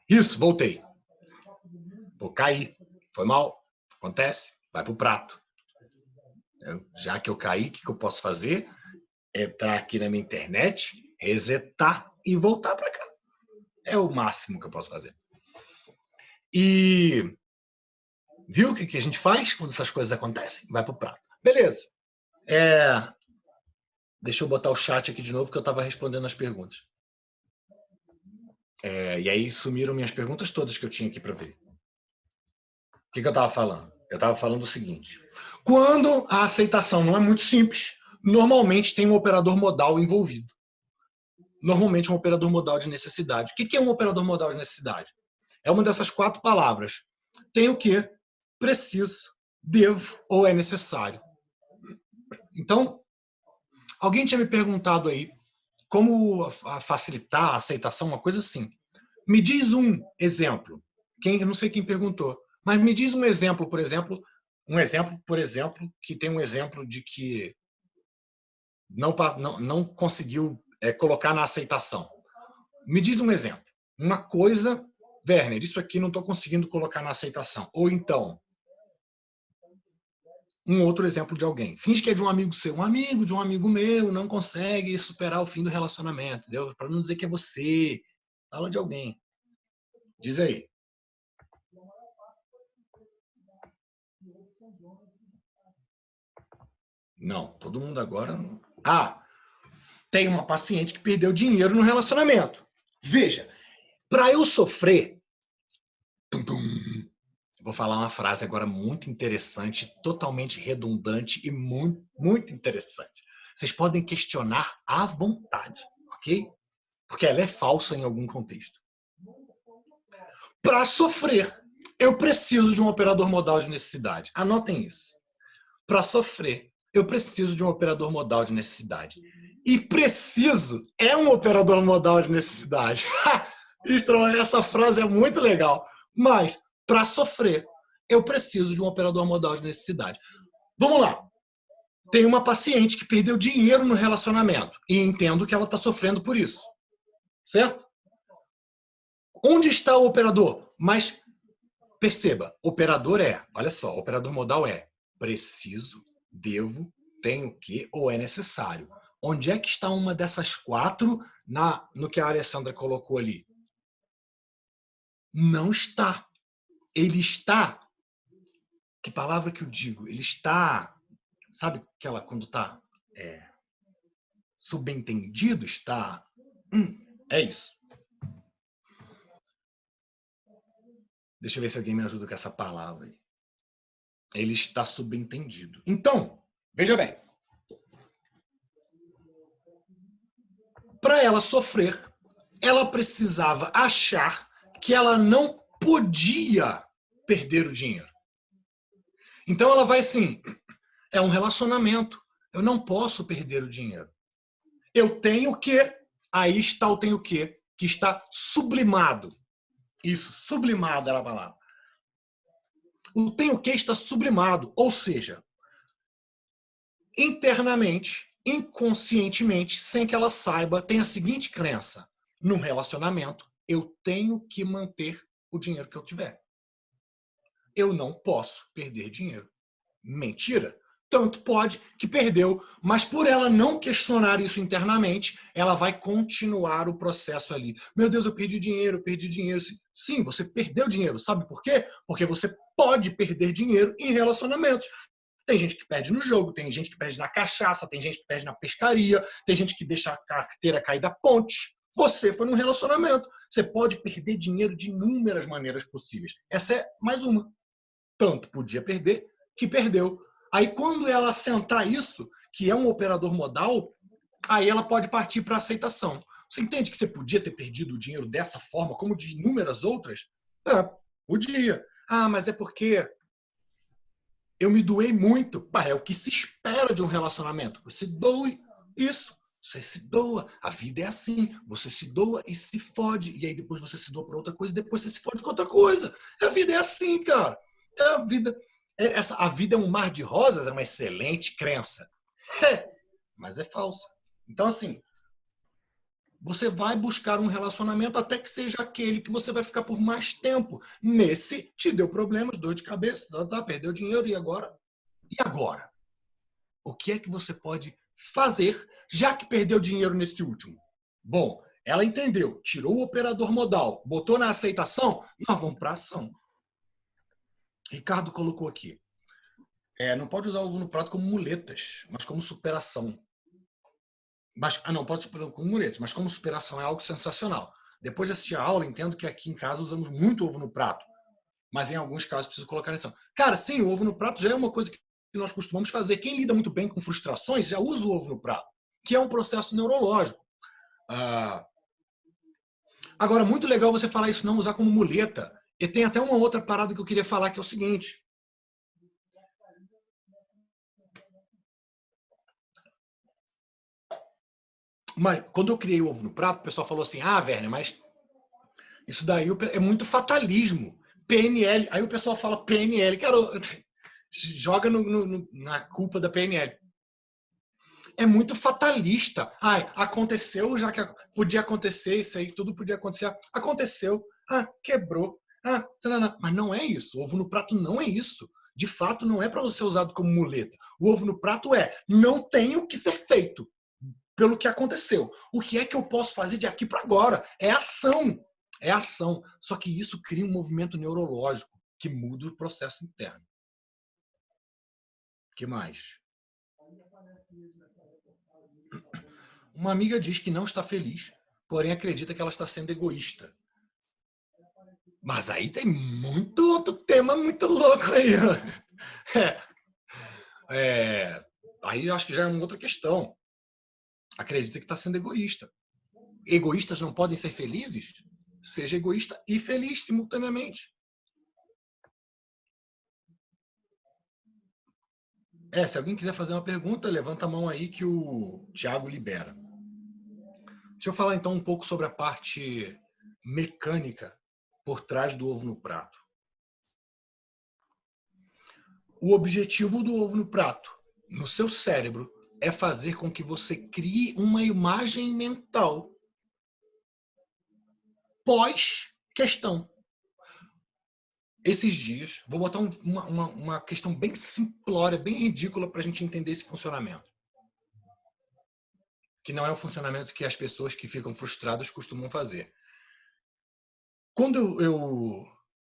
Speaker 1: isso, voltei. Pô, caí. Foi mal. Acontece. Vai pro prato. Já que eu caí, o que eu posso fazer? Entrar aqui na minha internet, resetar e voltar para cá. É o máximo que eu posso fazer. E viu o que a gente faz quando essas coisas acontecem? Vai pro prato. Beleza. Deixa eu botar o chat aqui de novo que eu estava respondendo as perguntas. E aí sumiram minhas perguntas todas que eu tinha aqui para ver. O que eu estava falando? Eu estava falando o seguinte. Quando a aceitação não é muito simples, normalmente tem um operador modal envolvido. Normalmente um operador modal de necessidade. O que é um operador modal de necessidade? É uma dessas 4 palavras. Tem o que? Preciso, devo ou é necessário. Então, alguém tinha me perguntado aí como facilitar a aceitação, uma coisa assim. Me diz um exemplo. Eu não sei quem perguntou, mas me diz um exemplo, por exemplo, que tem um exemplo de que não conseguiu colocar na aceitação. Me diz um exemplo. Uma coisa, Werner, isso aqui não estou conseguindo colocar na aceitação. Ou então, um outro exemplo de alguém. Finge que é de um amigo seu. Um amigo de um amigo meu não consegue superar o fim do relacionamento. Para não dizer que é você. Fala de alguém. Diz aí. Não, todo mundo agora... tem uma paciente que perdeu dinheiro no relacionamento. Veja, para eu sofrer... Vou falar uma frase agora muito interessante, totalmente redundante e muito, muito interessante. Vocês podem questionar à vontade, ok? Porque ela é falsa em algum contexto. Para sofrer, eu preciso de um operador modal de necessidade. Anotem isso. Para sofrer, eu preciso de um operador modal de necessidade. E preciso é um operador modal de necessidade. Essa frase é muito legal. Mas, para sofrer, eu preciso de um operador modal de necessidade. Vamos lá. Tem uma paciente que perdeu dinheiro no relacionamento. E entendo que ela está sofrendo por isso. Certo? Onde está o operador? Mas, perceba, operador olha só, operador modal preciso, devo, tenho que ou é necessário. Onde é que está uma dessas 4 no que a Alessandra colocou ali? Não está. Ele está... Que palavra que eu digo? Ele está... Sabe aquela quando está subentendido? Está... é isso. Deixa eu ver se alguém me ajuda com essa palavra aí. Ele está subentendido. Então, veja bem. Para ela sofrer, ela precisava achar que ela não podia perder o dinheiro. Então ela vai assim, é um relacionamento, eu não posso perder o dinheiro. Eu tenho que, aí está o tenho que está sublimado. Isso, sublimado era a palavra. O tenho que está sublimado, ou seja, internamente, inconscientemente, sem que ela saiba, tem a seguinte crença: num relacionamento, eu tenho que manter o dinheiro que eu tiver. Eu não posso perder dinheiro. Mentira. Tanto pode que perdeu, mas por ela não questionar isso internamente, ela vai continuar o processo ali. Meu Deus, eu perdi dinheiro, perdi dinheiro. Sim, você perdeu dinheiro. Sabe por quê? Porque você pode perder dinheiro em relacionamentos. Tem gente que perde no jogo, tem gente que perde na cachaça, tem gente que perde na pescaria, tem gente que deixa a carteira cair da ponte. Você foi num relacionamento. Você pode perder dinheiro de inúmeras maneiras possíveis. Essa é mais uma. Tanto podia perder que perdeu. Aí quando ela assentar isso, que é um operador modal, aí ela pode partir para aceitação. Você entende que você podia ter perdido o dinheiro dessa forma, como de inúmeras outras? É, podia. Ah, mas é porque eu me doei muito. Pá, é o que se espera de um relacionamento. Você doe isso. Você se doa. A vida é assim. Você se doa e se fode. E aí depois você se doa para outra coisa e depois você se fode com outra coisa. A vida é assim, cara. A vida, a vida é um mar de rosas, é uma excelente crença. Mas é falsa. Então, assim, você vai buscar um relacionamento até que seja aquele que você vai ficar por mais tempo. Nesse, te deu problemas, dor de cabeça, perdeu dinheiro, e agora? E agora? O que é que você pode fazer, já que perdeu dinheiro nesse último? Bom, ela entendeu, tirou o operador modal, botou na aceitação, nós vamos para a ação. Ricardo colocou aqui. Não pode usar o ovo no prato como muletas, mas como superação. Não, pode superar com muletas, mas como superação é algo sensacional. Depois de assistir a aula, entendo que aqui em casa usamos muito ovo no prato, mas em alguns casos preciso colocar atenção. Cara, sim, o ovo no prato já é uma coisa que nós costumamos fazer. Quem lida muito bem com frustrações já usa o ovo no prato, que é um processo neurológico. Agora, muito legal você falar isso, não usar como muleta. E tem até uma outra parada que eu queria falar, que é o seguinte. Mas quando eu criei o ovo no prato, o pessoal falou assim: ah, Werner, mas isso daí é muito fatalismo. PNL. Aí o pessoal fala PNL. Cara, joga na culpa da PNL. É muito fatalista. Ai, aconteceu, já que podia acontecer, isso aí tudo podia acontecer. Aconteceu. Ah, quebrou. Ah, tarana. Mas não é isso. O ovo no prato não é isso. De fato, não é para você ser usado como muleta. O ovo no prato não tem o que ser feito pelo que aconteceu. O que é que eu posso fazer de aqui para agora? É ação. É ação. Só que isso cria um movimento neurológico que muda o processo interno. O que mais? Uma amiga diz que não está feliz, porém acredita que ela está sendo egoísta. Mas aí tem muito outro tema muito louco aí. Aí eu acho que já é uma outra questão. Acredita que está sendo egoísta. Egoístas não podem ser felizes? Seja egoísta e feliz simultaneamente. Se alguém quiser fazer uma pergunta, levanta a mão aí que o Thiago libera. Deixa eu falar então um pouco sobre a parte mecânica por trás do ovo no prato. O objetivo do ovo no prato, no seu cérebro, é fazer com que você crie uma imagem mental pós-questão. Esses dias, vou botar uma questão bem simplória, bem ridícula para a gente entender esse funcionamento. Que não é o funcionamento que as pessoas que ficam frustradas costumam fazer. Quando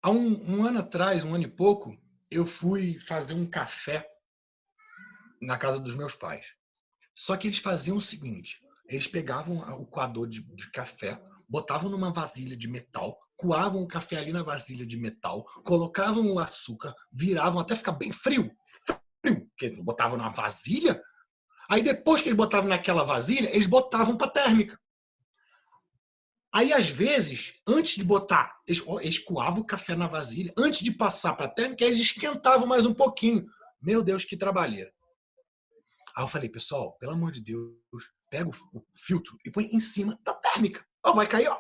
Speaker 1: há um ano atrás, um ano e pouco, eu fui fazer um café na casa dos meus pais. Só que eles faziam o seguinte: eles pegavam o coador de café, botavam numa vasilha de metal, coavam o café ali na vasilha de metal, colocavam o açúcar, viravam até ficar bem frio, porque botavam na vasilha. Aí depois que eles botavam naquela vasilha, eles botavam para térmica. Aí, às vezes, antes de botar, eles coavam o café na vasilha, antes de passar para a térmica, eles esquentavam mais um pouquinho. Meu Deus, que trabalheira. Aí eu falei, pessoal, pelo amor de Deus, pega o filtro e põe em cima da térmica. Vai cair,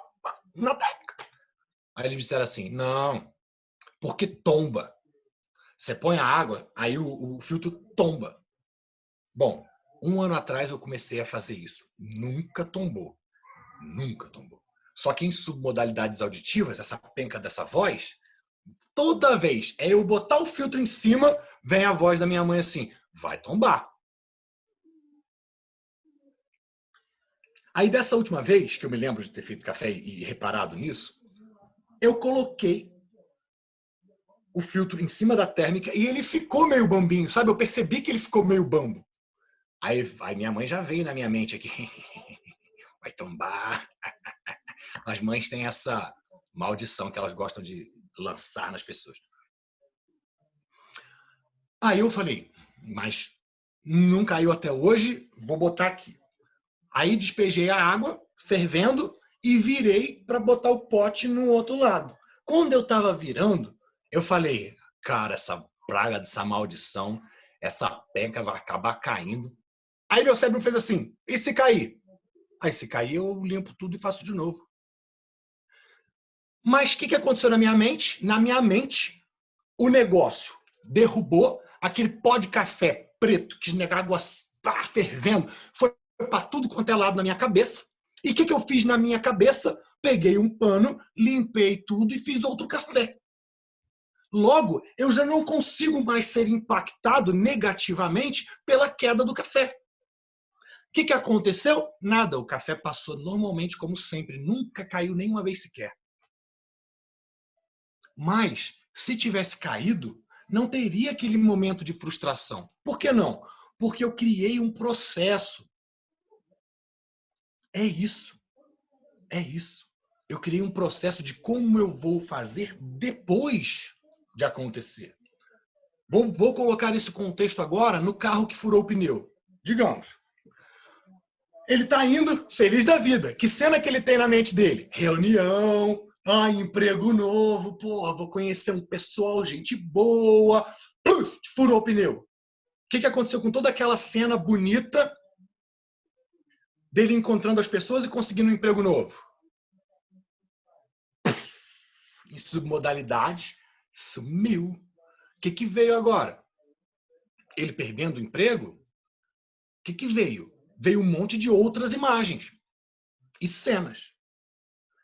Speaker 1: na térmica. Aí eles disseram assim, não, porque tomba. Você põe a água, aí o filtro tomba. Bom, um ano atrás eu comecei a fazer isso. Nunca tombou. Nunca tombou. Só que em submodalidades auditivas, essa penca dessa voz, toda vez eu botar o filtro em cima, vem a voz da minha mãe assim, vai tombar. Aí dessa última vez, que eu me lembro de ter feito café e reparado nisso, eu coloquei o filtro em cima da térmica e ele ficou meio bambinho, sabe? Eu percebi que ele ficou meio bambo. Aí minha mãe já veio na minha mente aqui. Vai tombar. As mães têm essa maldição que elas gostam de lançar nas pessoas. Aí eu falei, mas não caiu até hoje, vou botar aqui. Aí despejei a água, fervendo, e virei para botar o pote no outro lado. Quando eu estava virando, eu falei, cara, essa praga dessa maldição, essa penca vai acabar caindo. Aí meu cérebro fez assim, e se cair? Aí se cair eu limpo tudo e faço de novo. Mas o que aconteceu na minha mente? Na minha mente, o negócio derrubou aquele pó de café preto, que a água fervendo, foi para tudo quanto é lado na minha cabeça. E o que eu fiz na minha cabeça? Peguei um pano, limpei tudo e fiz outro café. Logo, eu já não consigo mais ser impactado negativamente pela queda do café. O que aconteceu? Nada, o café passou normalmente como sempre, nunca caiu nenhuma vez sequer. Mas, se tivesse caído, não teria aquele momento de frustração. Por que não? Porque eu criei um processo. É isso. É isso. Eu criei um processo de como eu vou fazer depois de acontecer. Vou colocar esse contexto agora no carro que furou o pneu. Digamos, ele está indo feliz da vida. Que cena que ele tem na mente dele? Reunião, emprego novo, pô, vou conhecer um pessoal, gente boa. Puf, furou o pneu. O que aconteceu com toda aquela cena bonita dele encontrando as pessoas e conseguindo um emprego novo? Em submodalidade, sumiu. O que veio agora? Ele perdendo o emprego? O que veio? Veio um monte de outras imagens e cenas.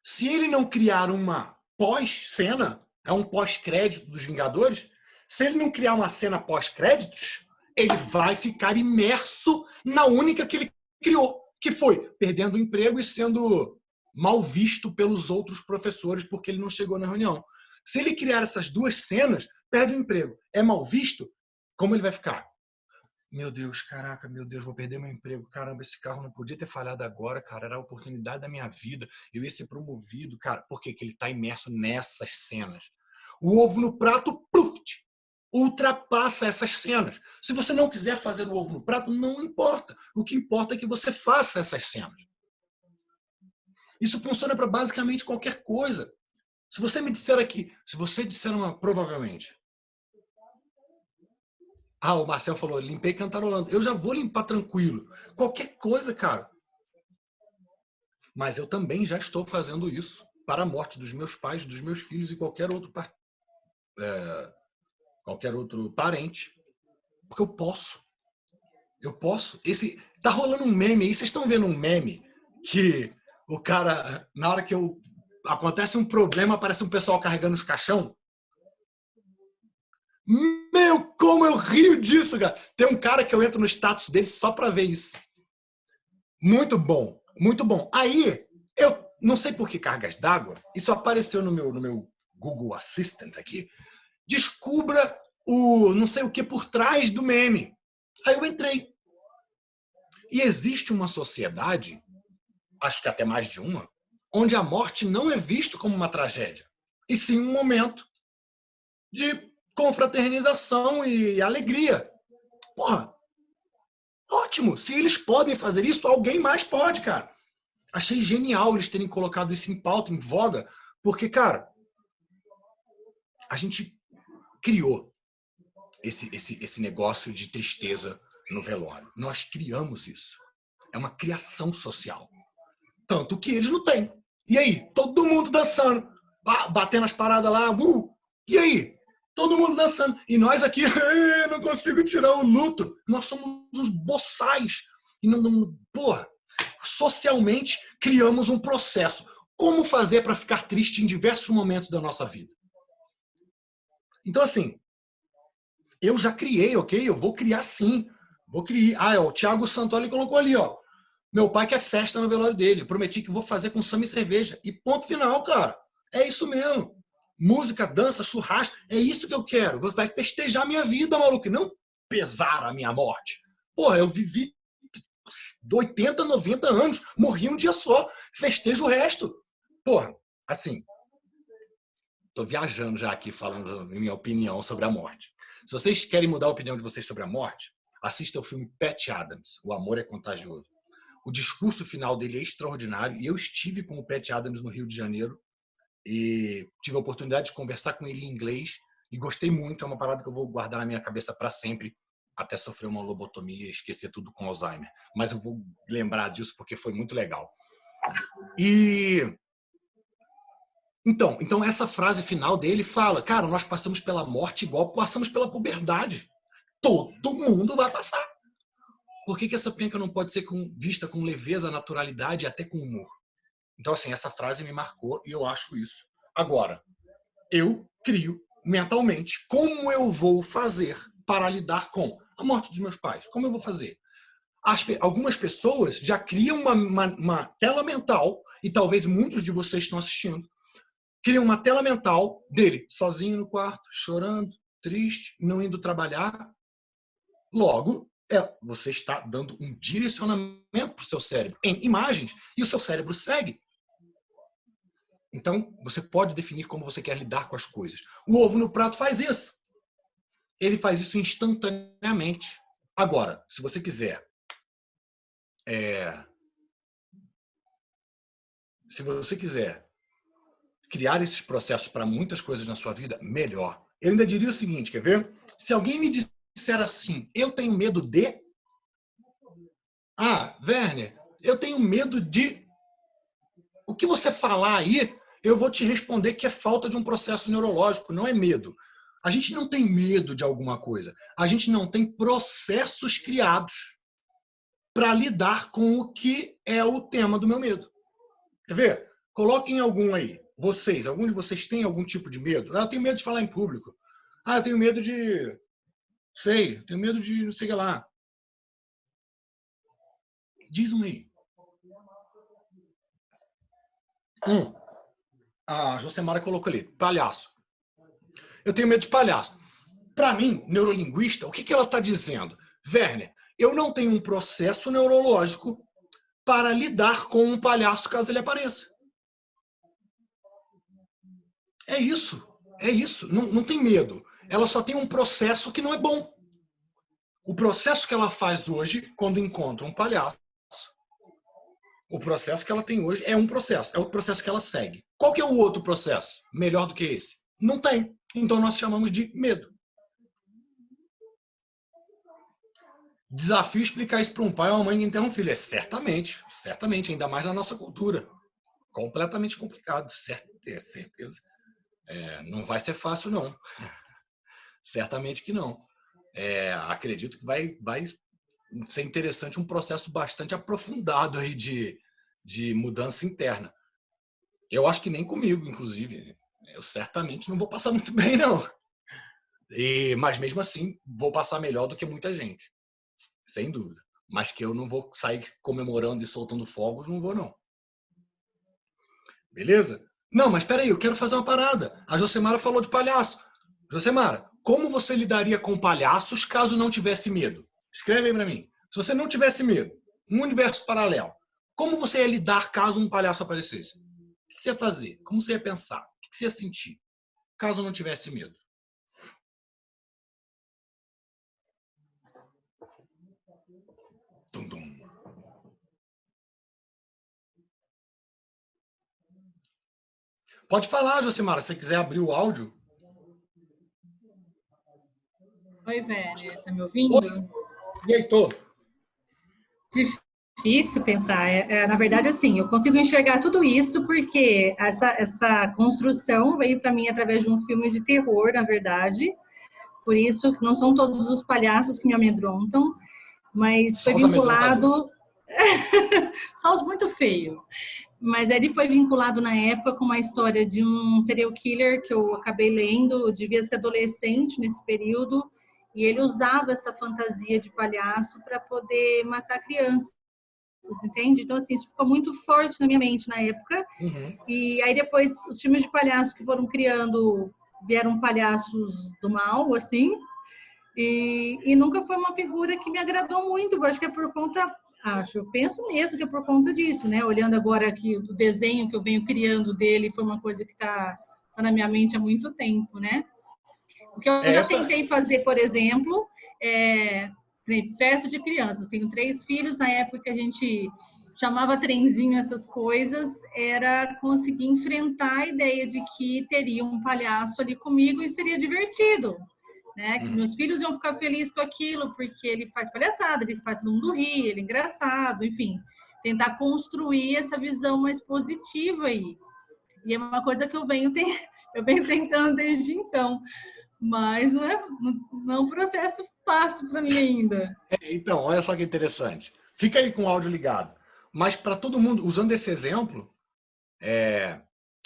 Speaker 1: Se ele não criar uma pós-cena, é um pós-crédito dos Vingadores, se ele não criar uma cena pós-créditos, ele vai ficar imerso na única que ele criou, que foi perdendo o emprego e sendo mal visto pelos outros professores porque ele não chegou na reunião. Se ele criar essas duas cenas, perde o emprego, é mal visto, como ele vai ficar? Meu Deus, caraca, meu Deus, vou perder meu emprego. Caramba, esse carro não podia ter falhado agora, cara. Era a oportunidade da minha vida. Eu ia ser promovido, cara. Por quê? Que ele está imerso nessas cenas. O ovo no prato, pluft, ultrapassa essas cenas. Se você não quiser fazer o ovo no prato, não importa. O que importa é que você faça essas cenas. Isso funciona para basicamente qualquer coisa. Se você me disser aqui, se você disser provavelmente, o Marcel falou, limpei cantarolando. Eu já vou limpar tranquilo. Qualquer coisa, cara. Mas eu também já estou fazendo isso para a morte dos meus pais, dos meus filhos e qualquer outro parente. Porque eu posso. Eu posso. Tá rolando um meme aí. Vocês estão vendo um meme que o cara, na hora que acontece um problema, aparece um pessoal carregando os caixão? Meu, como eu rio disso, cara. Tem um cara que eu entro no status dele só pra ver isso. Muito bom, muito bom. Aí, eu não sei por que cargas d'água, isso apareceu no meu Google Assistant aqui. Descubra o não sei o que por trás do meme. Aí eu entrei. E existe uma sociedade, acho que até mais de uma, onde a morte não é vista como uma tragédia, e sim um momento de confraternização e alegria. Porra, ótimo! Se eles podem fazer isso, alguém mais pode, cara. Achei genial eles terem colocado isso em pauta, em voga, porque, cara, a gente criou esse negócio de tristeza no velório. Nós criamos isso. É uma criação social. Tanto que eles não têm. E aí? Todo mundo dançando, batendo as paradas lá. E aí? Todo mundo dançando. E nós aqui, não consigo tirar o luto. Nós somos uns boçais. E porra, socialmente criamos um processo. Como fazer para ficar triste em diversos momentos da nossa vida? Então, assim, eu já criei, ok? Eu vou criar sim. Vou criar. O Thiago Santoli colocou ali, ó. Meu pai quer festa no velório dele. Eu prometi que vou fazer com samba e cerveja. E ponto final, cara. É isso mesmo. música, dança, churrasco, é isso que eu quero. Você vai festejar a minha vida, maluco, e não pesar a minha morte. Porra, eu vivi 80, 90 anos, morri um dia só, festejo o resto. Porra, assim, tô viajando já aqui falando minha opinião sobre a morte. Se vocês querem mudar a opinião de vocês sobre a morte, assista o filme Patch Adams, O Amor é Contagioso. O discurso final dele é extraordinário e eu estive com o Patch Adams no Rio de Janeiro e tive a oportunidade de conversar com ele em inglês e gostei muito. É uma parada que eu vou guardar na minha cabeça para sempre, até sofrer uma lobotomia e esquecer tudo com Alzheimer. Mas eu vou lembrar disso porque foi muito legal. E então essa frase final dele fala, cara, nós passamos pela morte igual passamos pela puberdade. Todo mundo vai passar. Por que essa penca não pode ser vista com leveza, naturalidade e até com humor? Então, assim, essa frase me marcou e eu acho isso. Agora, eu crio mentalmente como eu vou fazer para lidar com a morte dos meus pais. Como eu vou fazer? Algumas pessoas já criam uma tela mental, e talvez muitos de vocês estão assistindo, criam uma tela mental dele sozinho no quarto, chorando, triste, não indo trabalhar. Logo, você está dando um direcionamento para o seu cérebro em imagens e o seu cérebro segue. Então, você pode definir como você quer lidar com as coisas. O ovo no prato faz isso. Ele faz isso instantaneamente. Agora, se você quiser se você quiser criar esses processos para muitas coisas na sua vida, melhor. Eu ainda diria o seguinte, quer ver? Se alguém me disser assim, eu tenho medo de... Ah, Werner, eu tenho medo de... O que você falar aí, eu vou te responder que é falta de um processo neurológico, não é medo. A gente não tem medo de alguma coisa. A gente não tem processos criados para lidar com o que é o tema do meu medo. Quer ver? Coloquem algum aí. Algum de vocês tem algum tipo de medo? Ah, eu tenho medo de falar em público. Ah, eu tenho medo de... tenho medo de não sei o que lá. Diz um aí. A Josemara colocou ali, palhaço. Eu tenho medo de palhaço. Para mim, neurolinguista, o que ela está dizendo? Werner, eu não tenho um processo neurológico para lidar com um palhaço caso ele apareça. É isso. Não tem medo. Ela só tem um processo que não é bom. O processo que ela faz hoje, quando encontra um palhaço, o processo que ela tem hoje é um processo. É o processo que ela segue. Qual que é o outro processo melhor do que esse? Não tem. Então nós chamamos de medo. Desafio explicar isso para um pai ou uma mãe que enterra um filho. Certamente, ainda mais na nossa cultura. Completamente complicado, certeza. Não vai ser fácil, não. Certamente que não. Acredito que vai ser interessante um processo bastante aprofundado aí de mudança interna. Eu acho que nem comigo, inclusive. Eu certamente não vou passar muito bem, não. Mas mesmo assim, vou passar melhor do que muita gente. Sem dúvida. Mas que eu não vou sair comemorando e soltando fogos, não vou, não. Beleza? Não, mas peraí, eu quero fazer uma parada. A Josemara falou de palhaço. Josemara, como você lidaria com palhaços caso não tivesse medo? Escreve aí pra mim. Se você não tivesse medo, um universo paralelo, como você ia lidar caso um palhaço aparecesse? O que você ia fazer? Como você ia pensar? O que você ia sentir? Caso não tivesse medo. Dum, dum. Pode falar, Josemara, se você quiser abrir o áudio.
Speaker 2: Oi, Werner, tá me ouvindo? Oi.
Speaker 1: E aí, tô.
Speaker 2: Difícil pensar. Na verdade, assim, eu consigo enxergar tudo isso porque essa construção veio para mim através de um filme de terror, na verdade. Por isso, não são todos os palhaços que me amedrontam, mas foi vinculado... Só os muito feios. Mas ele foi vinculado na época com uma história de um serial killer que eu acabei lendo, eu devia ser adolescente nesse período, e ele usava essa fantasia de palhaço para poder matar crianças. entende? Então, assim, isso ficou muito forte na minha mente na época.
Speaker 1: Uhum.
Speaker 2: E aí depois os filmes de palhaço que foram criando vieram palhaços do mal, assim, e nunca foi uma figura que me agradou muito. Eu acho que é por conta, eu penso mesmo que é por conta disso, né? Olhando agora aqui o desenho que eu venho criando dele, foi uma coisa que tá na minha mente há muito tempo, né? O que eu já tentei fazer, por exemplo, festa de crianças. Tenho 3 filhos, na época que a gente chamava trenzinho essas coisas, era conseguir enfrentar a ideia de que teria um palhaço ali comigo e seria divertido, né? Que meus filhos iam ficar felizes com aquilo, porque ele faz palhaçada, ele faz todo mundo rir, ele é engraçado, enfim. Tentar construir essa visão mais positiva aí. E é uma coisa que eu venho tentando desde então. Mas não é um processo fácil para mim ainda.
Speaker 1: Então, olha só que interessante. Fica aí com o áudio ligado. Mas para todo mundo, usando esse exemplo,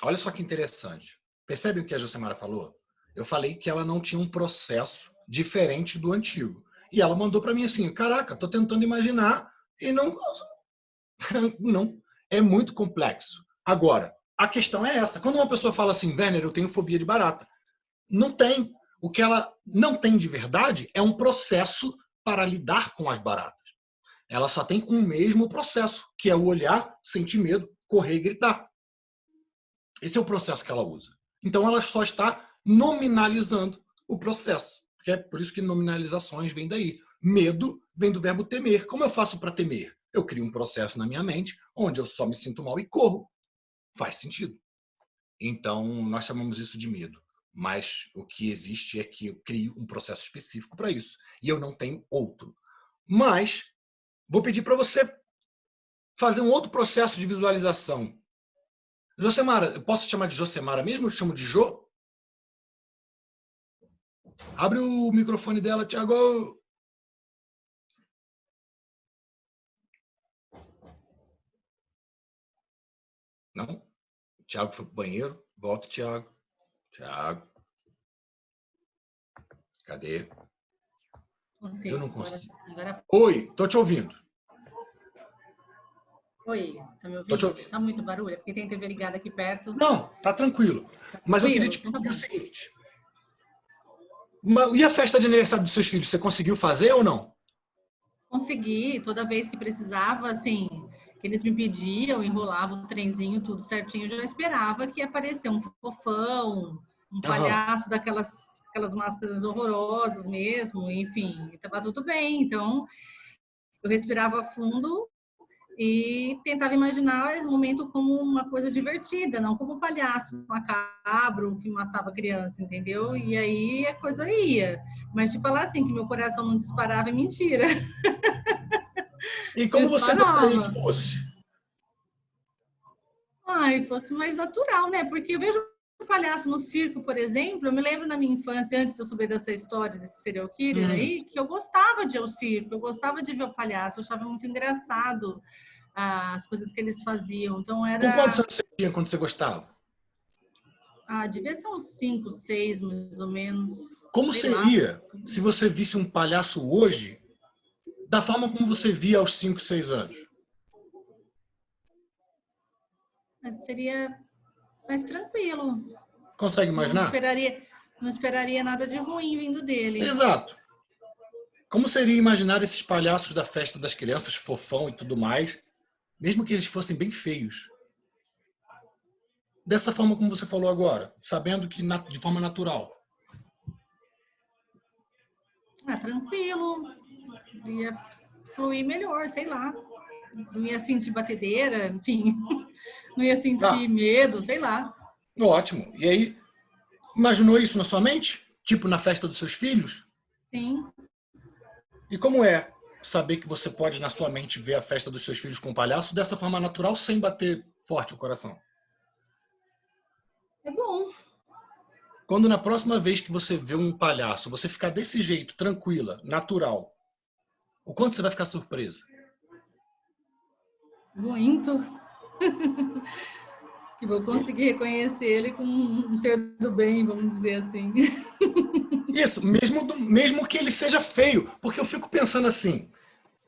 Speaker 1: olha só que interessante. Percebe o que a Josemara falou? Eu falei que ela não tinha um processo diferente do antigo. E ela mandou para mim assim, caraca, tô tentando imaginar e não, não, é muito complexo. Agora, a questão é essa. Quando uma pessoa fala assim, Werner, eu tenho fobia de barata, não tem. O que ela não tem de verdade é um processo para lidar com as baratas. Ela só tem um mesmo processo, que é o olhar, sentir medo, correr e gritar. Esse é o processo que ela usa. Então ela só está nominalizando o processo. Que é por isso que nominalizações vêm daí. Medo vem do verbo temer. Como eu faço para temer? Eu crio um processo na minha mente onde eu só me sinto mal e corro. Faz sentido. Então nós chamamos isso de medo. Mas o que existe é que eu crio um processo específico para isso. E eu não tenho outro. Mas vou pedir para você fazer um outro processo de visualização. Josemara, eu posso chamar de Josemara mesmo? Eu chamo de Jo? Abre o microfone dela, Thiago. Não? Thiago foi pro banheiro. Volta, Thiago. Thiago. Cadê? Eu não consigo.
Speaker 2: Agora...
Speaker 1: Oi, tô te ouvindo.
Speaker 2: Oi, tá me ouvindo?
Speaker 1: Tô te ouvindo.
Speaker 2: Tá muito barulho? Porque tem TV ligada aqui perto.
Speaker 1: Não, tá tranquilo. Mas eu queria te pedir o seguinte. E a festa de aniversário dos seus filhos, você conseguiu fazer ou não?
Speaker 2: Consegui, toda vez que precisava, assim, que eles me pediam, enrolava o trenzinho, tudo certinho, eu já esperava que ia aparecer um fofão, um palhaço daquelas máscaras horrorosas mesmo, enfim, estava tudo bem. Então, eu respirava fundo e tentava imaginar esse momento como uma coisa divertida, não como um palhaço macabro que matava criança, entendeu? E aí a coisa ia. Mas te falar assim, que meu coração não disparava é mentira.
Speaker 1: E como você gostaria que fosse?
Speaker 2: Ai, fosse mais natural, né? Porque eu vejo um palhaço no circo, por exemplo, eu me lembro na minha infância, antes de eu saber dessa história desse serial killer aí, que eu gostava de ir ao circo, eu gostava de ver o palhaço, eu achava muito engraçado as coisas que eles faziam. Então era...
Speaker 1: Com quantos anos você tinha quando você gostava?
Speaker 2: Devia ser uns 5, 6, mais ou menos.
Speaker 1: Como seria se você visse um palhaço hoje da forma como você via aos 5, 6 anos?
Speaker 2: Seria mais tranquilo.
Speaker 1: Consegue imaginar?
Speaker 2: Não esperaria nada de ruim vindo dele.
Speaker 1: Exato. Como seria imaginar esses palhaços da festa das crianças, fofão e tudo mais, mesmo que eles fossem bem feios? Dessa forma como você falou agora, sabendo que de forma natural.
Speaker 2: Tranquilo. Ia fluir melhor, sei lá. Não ia sentir batedeira, enfim. Não ia sentir medo, sei lá.
Speaker 1: Ótimo. E aí, imaginou isso na sua mente? Tipo na festa dos seus filhos?
Speaker 2: Sim.
Speaker 1: E como é saber que você pode, na sua mente, ver a festa dos seus filhos com um palhaço dessa forma natural, sem bater forte o coração?
Speaker 2: É bom.
Speaker 1: Quando na próxima vez que você vê um palhaço, você ficar desse jeito, tranquila, natural, o quanto você vai ficar surpresa?
Speaker 2: Muito. Que vou conseguir reconhecer ele como um ser do bem, vamos dizer assim.
Speaker 1: Isso, mesmo que ele seja feio. Porque eu fico pensando assim,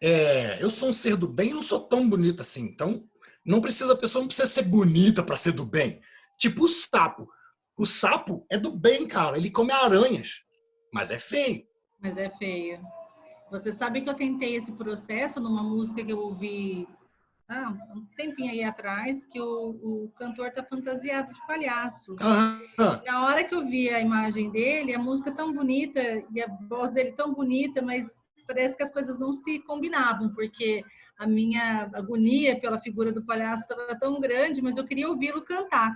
Speaker 1: eu sou um ser do bem e não sou tão bonito assim. Então, a pessoa não precisa ser bonita para ser do bem. Tipo o sapo. O sapo é do bem, cara. Ele come aranhas, mas é feio.
Speaker 2: Mas é feio. Você sabe que eu tentei esse processo numa música que eu ouvi um tempinho aí atrás, que o cantor tá fantasiado de palhaço.
Speaker 1: Aham.
Speaker 2: Na hora que eu vi a imagem dele, a música tão bonita e a voz dele tão bonita, mas parece que as coisas não se combinavam, porque a minha agonia pela figura do palhaço estava tão grande, mas eu queria ouvi-lo cantar.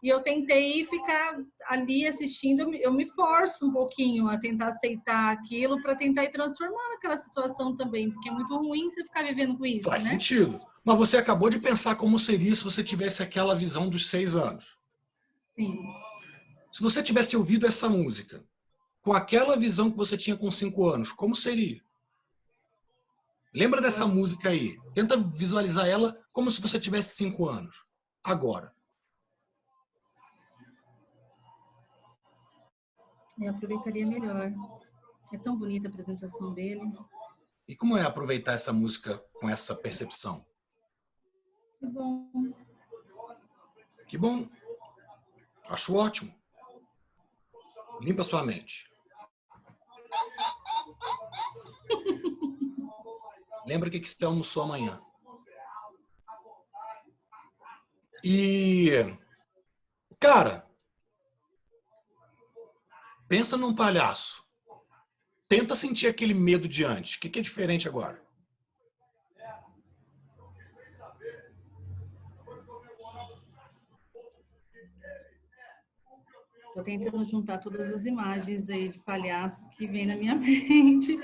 Speaker 2: E eu tentei ficar ali assistindo, eu me forço um pouquinho a tentar aceitar aquilo para tentar ir transformando aquela situação também, porque é muito ruim você ficar vivendo com isso,
Speaker 1: Faz
Speaker 2: né?
Speaker 1: sentido. Mas você acabou de pensar como seria se você tivesse aquela visão dos 6 anos.
Speaker 2: Sim.
Speaker 1: Se você tivesse ouvido essa música com aquela visão que você tinha com 5 anos, como seria? Lembra dessa música aí. Tenta visualizar ela como se você tivesse 5 anos. Agora.
Speaker 2: Eu aproveitaria melhor. É tão bonita a apresentação dele.
Speaker 1: E como é aproveitar essa música com essa percepção?
Speaker 2: Que bom.
Speaker 1: Que bom. Acho ótimo. Limpa sua mente. Lembra que você almoçou amanhã. E, cara, pensa num palhaço. Tenta sentir aquele medo de antes. O que é diferente agora?
Speaker 2: Estou tentando juntar todas as imagens aí de palhaço que vem na minha mente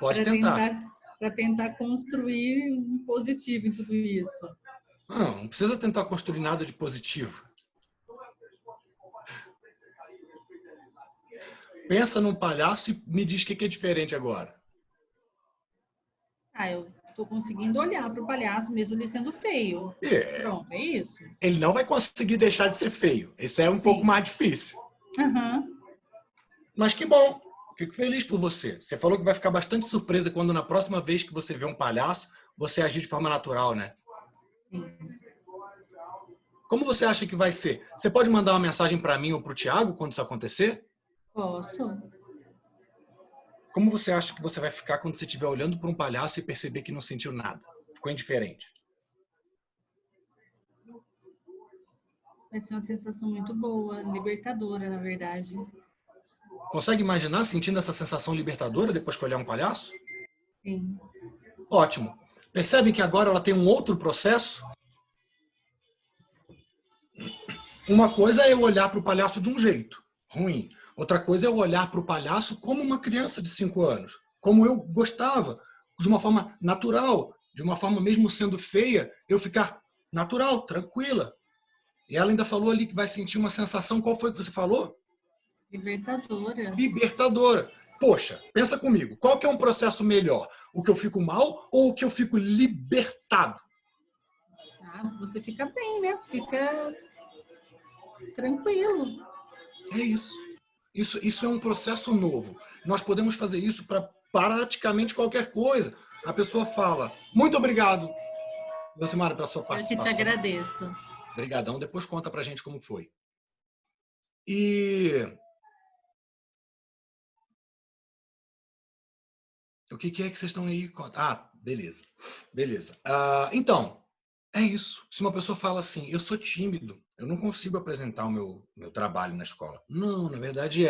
Speaker 1: Pode tentar.
Speaker 2: para tentar construir um positivo em tudo isso.
Speaker 1: Não precisa tentar construir nada de positivo. Pensa num palhaço e me diz o que é diferente agora.
Speaker 2: Eu estou conseguindo olhar para o palhaço mesmo ele sendo feio. Pronto, é isso.
Speaker 1: Ele não vai conseguir deixar de ser feio. Esse é um pouco mais difícil.
Speaker 2: Uhum.
Speaker 1: Mas que bom. Fico feliz por você. Você falou que vai ficar bastante surpresa quando na próxima vez que você vê um palhaço, você agir de forma natural, né?
Speaker 2: Sim.
Speaker 1: Como você acha que vai ser? Você pode mandar uma mensagem para mim ou para o Thiago quando isso acontecer?
Speaker 2: Posso.
Speaker 1: Como você acha que você vai ficar quando você estiver olhando para um palhaço e perceber que não sentiu nada? Ficou indiferente?
Speaker 2: Vai ser uma sensação muito boa, libertadora, na verdade.
Speaker 1: Consegue imaginar sentindo essa sensação libertadora depois que olhar um palhaço?
Speaker 2: Sim.
Speaker 1: Ótimo. Percebem que agora ela tem um outro processo? Uma coisa é eu olhar para o palhaço de um jeito ruim. Outra coisa é eu olhar para o palhaço como uma criança de 5 anos. Como eu gostava, de uma forma natural, de uma forma mesmo sendo feia, eu ficar natural, tranquila. E ela ainda falou ali que vai sentir uma sensação, qual foi que você falou?
Speaker 2: Libertadora.
Speaker 1: Libertadora. Poxa, pensa comigo, qual que é um processo melhor? O que eu fico mal ou o que eu fico libertado?
Speaker 2: Você fica bem, né? Fica tranquilo.
Speaker 1: É isso. Isso é um processo novo. Nós podemos fazer isso para praticamente qualquer coisa. A pessoa fala, muito obrigado, Josimara, pela sua
Speaker 2: Eu que te
Speaker 1: participação.
Speaker 2: agradeço.
Speaker 1: Obrigadão. Depois conta pra gente como foi. E o que é que vocês estão aí? Beleza. Beleza. Então, é isso. Se uma pessoa fala assim, eu sou tímido, eu não consigo apresentar o meu trabalho na escola. Não, na verdade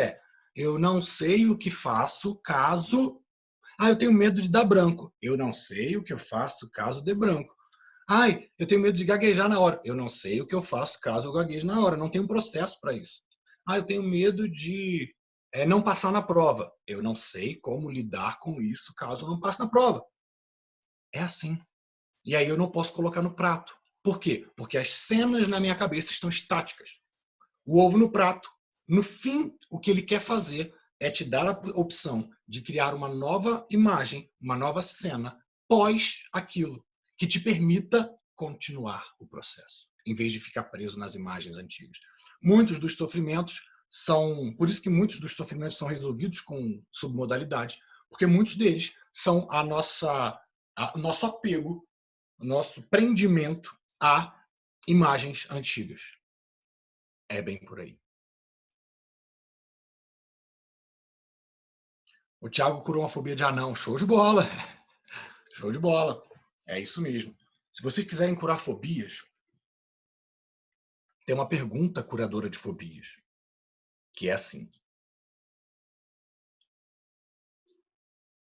Speaker 1: eu não sei o que faço caso... eu tenho medo de dar branco. Eu não sei o que eu faço caso dê branco. Eu tenho medo de gaguejar na hora. Eu não sei o que eu faço caso eu gagueje na hora. Não tem um processo para isso. Eu tenho medo de não passar na prova. Eu não sei como lidar com isso caso eu não passe na prova. É assim. E aí eu não posso colocar no prato. Por quê? Porque as cenas na minha cabeça estão estáticas. O ovo no prato. No fim, o que ele quer fazer é te dar a opção de criar uma nova imagem, uma nova cena pós aquilo, que te permita continuar o processo, em vez de ficar preso nas imagens antigas. Muitos dos sofrimentos são... Por isso que muitos dos sofrimentos são resolvidos com submodalidade, porque muitos deles são a nossa o nosso apego, o nosso prendimento a imagens antigas. É bem por aí. O Thiago curou uma fobia de anão. Show de bola! Show de bola! É isso mesmo. Se vocês quiserem curar fobias, tem uma pergunta curadora de fobias, que é assim.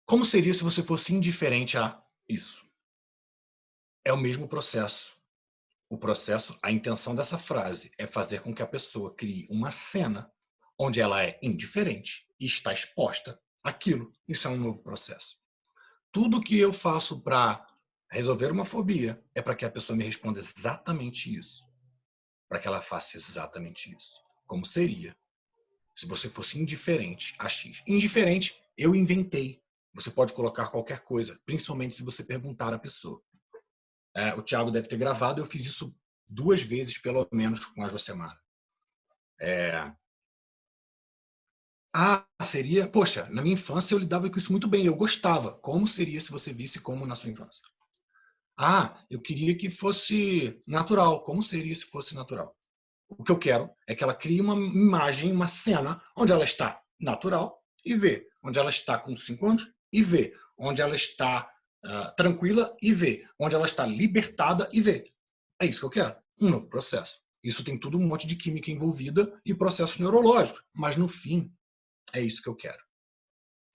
Speaker 1: Como seria se você fosse indiferente a isso? É o mesmo processo. O processo, a intenção dessa frase é fazer com que a pessoa crie uma cena onde ela é indiferente e está exposta àquilo. Isso é um novo processo. Tudo que eu faço para resolver uma fobia é para que a pessoa me responda exatamente isso. Para que ela faça exatamente isso. Como seria se você fosse indiferente a X? Indiferente, eu inventei. Você pode colocar qualquer coisa, principalmente se você perguntar à pessoa. O Thiago deve ter gravado, eu fiz isso 2 vezes, pelo menos, com a Josemara. Seria... Poxa, na minha infância eu lidava com isso muito bem, eu gostava. Como seria se você visse como na sua infância? Eu queria que fosse natural. Como seria se fosse natural? O que eu quero é que ela crie uma imagem, uma cena, onde ela está natural e vê. Onde ela está com 5 anos e vê. Onde ela está tranquila e vê. Onde ela está libertada e vê. É isso que eu quero. Um novo processo. Isso tem tudo um monte de química envolvida e processos neurológicos. Mas, no fim, é isso que eu quero.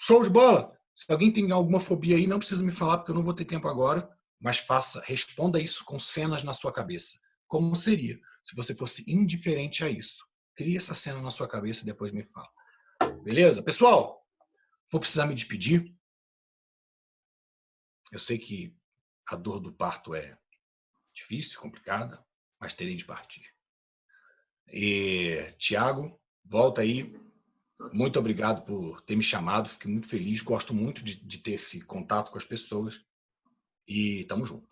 Speaker 1: Show de bola! Se alguém tem alguma fobia aí, não precisa me falar, porque eu não vou ter tempo agora. Mas responda isso com cenas na sua cabeça. Como seria se você fosse indiferente a isso? Crie essa cena na sua cabeça e depois me fala. Beleza? Pessoal, vou precisar me despedir. Eu sei que a dor do parto é difícil, complicada, mas terei de partir. E, Thiago, volta aí. Muito obrigado por ter me chamado. Fiquei muito feliz. Gosto muito de ter esse contato com as pessoas. E tamo junto.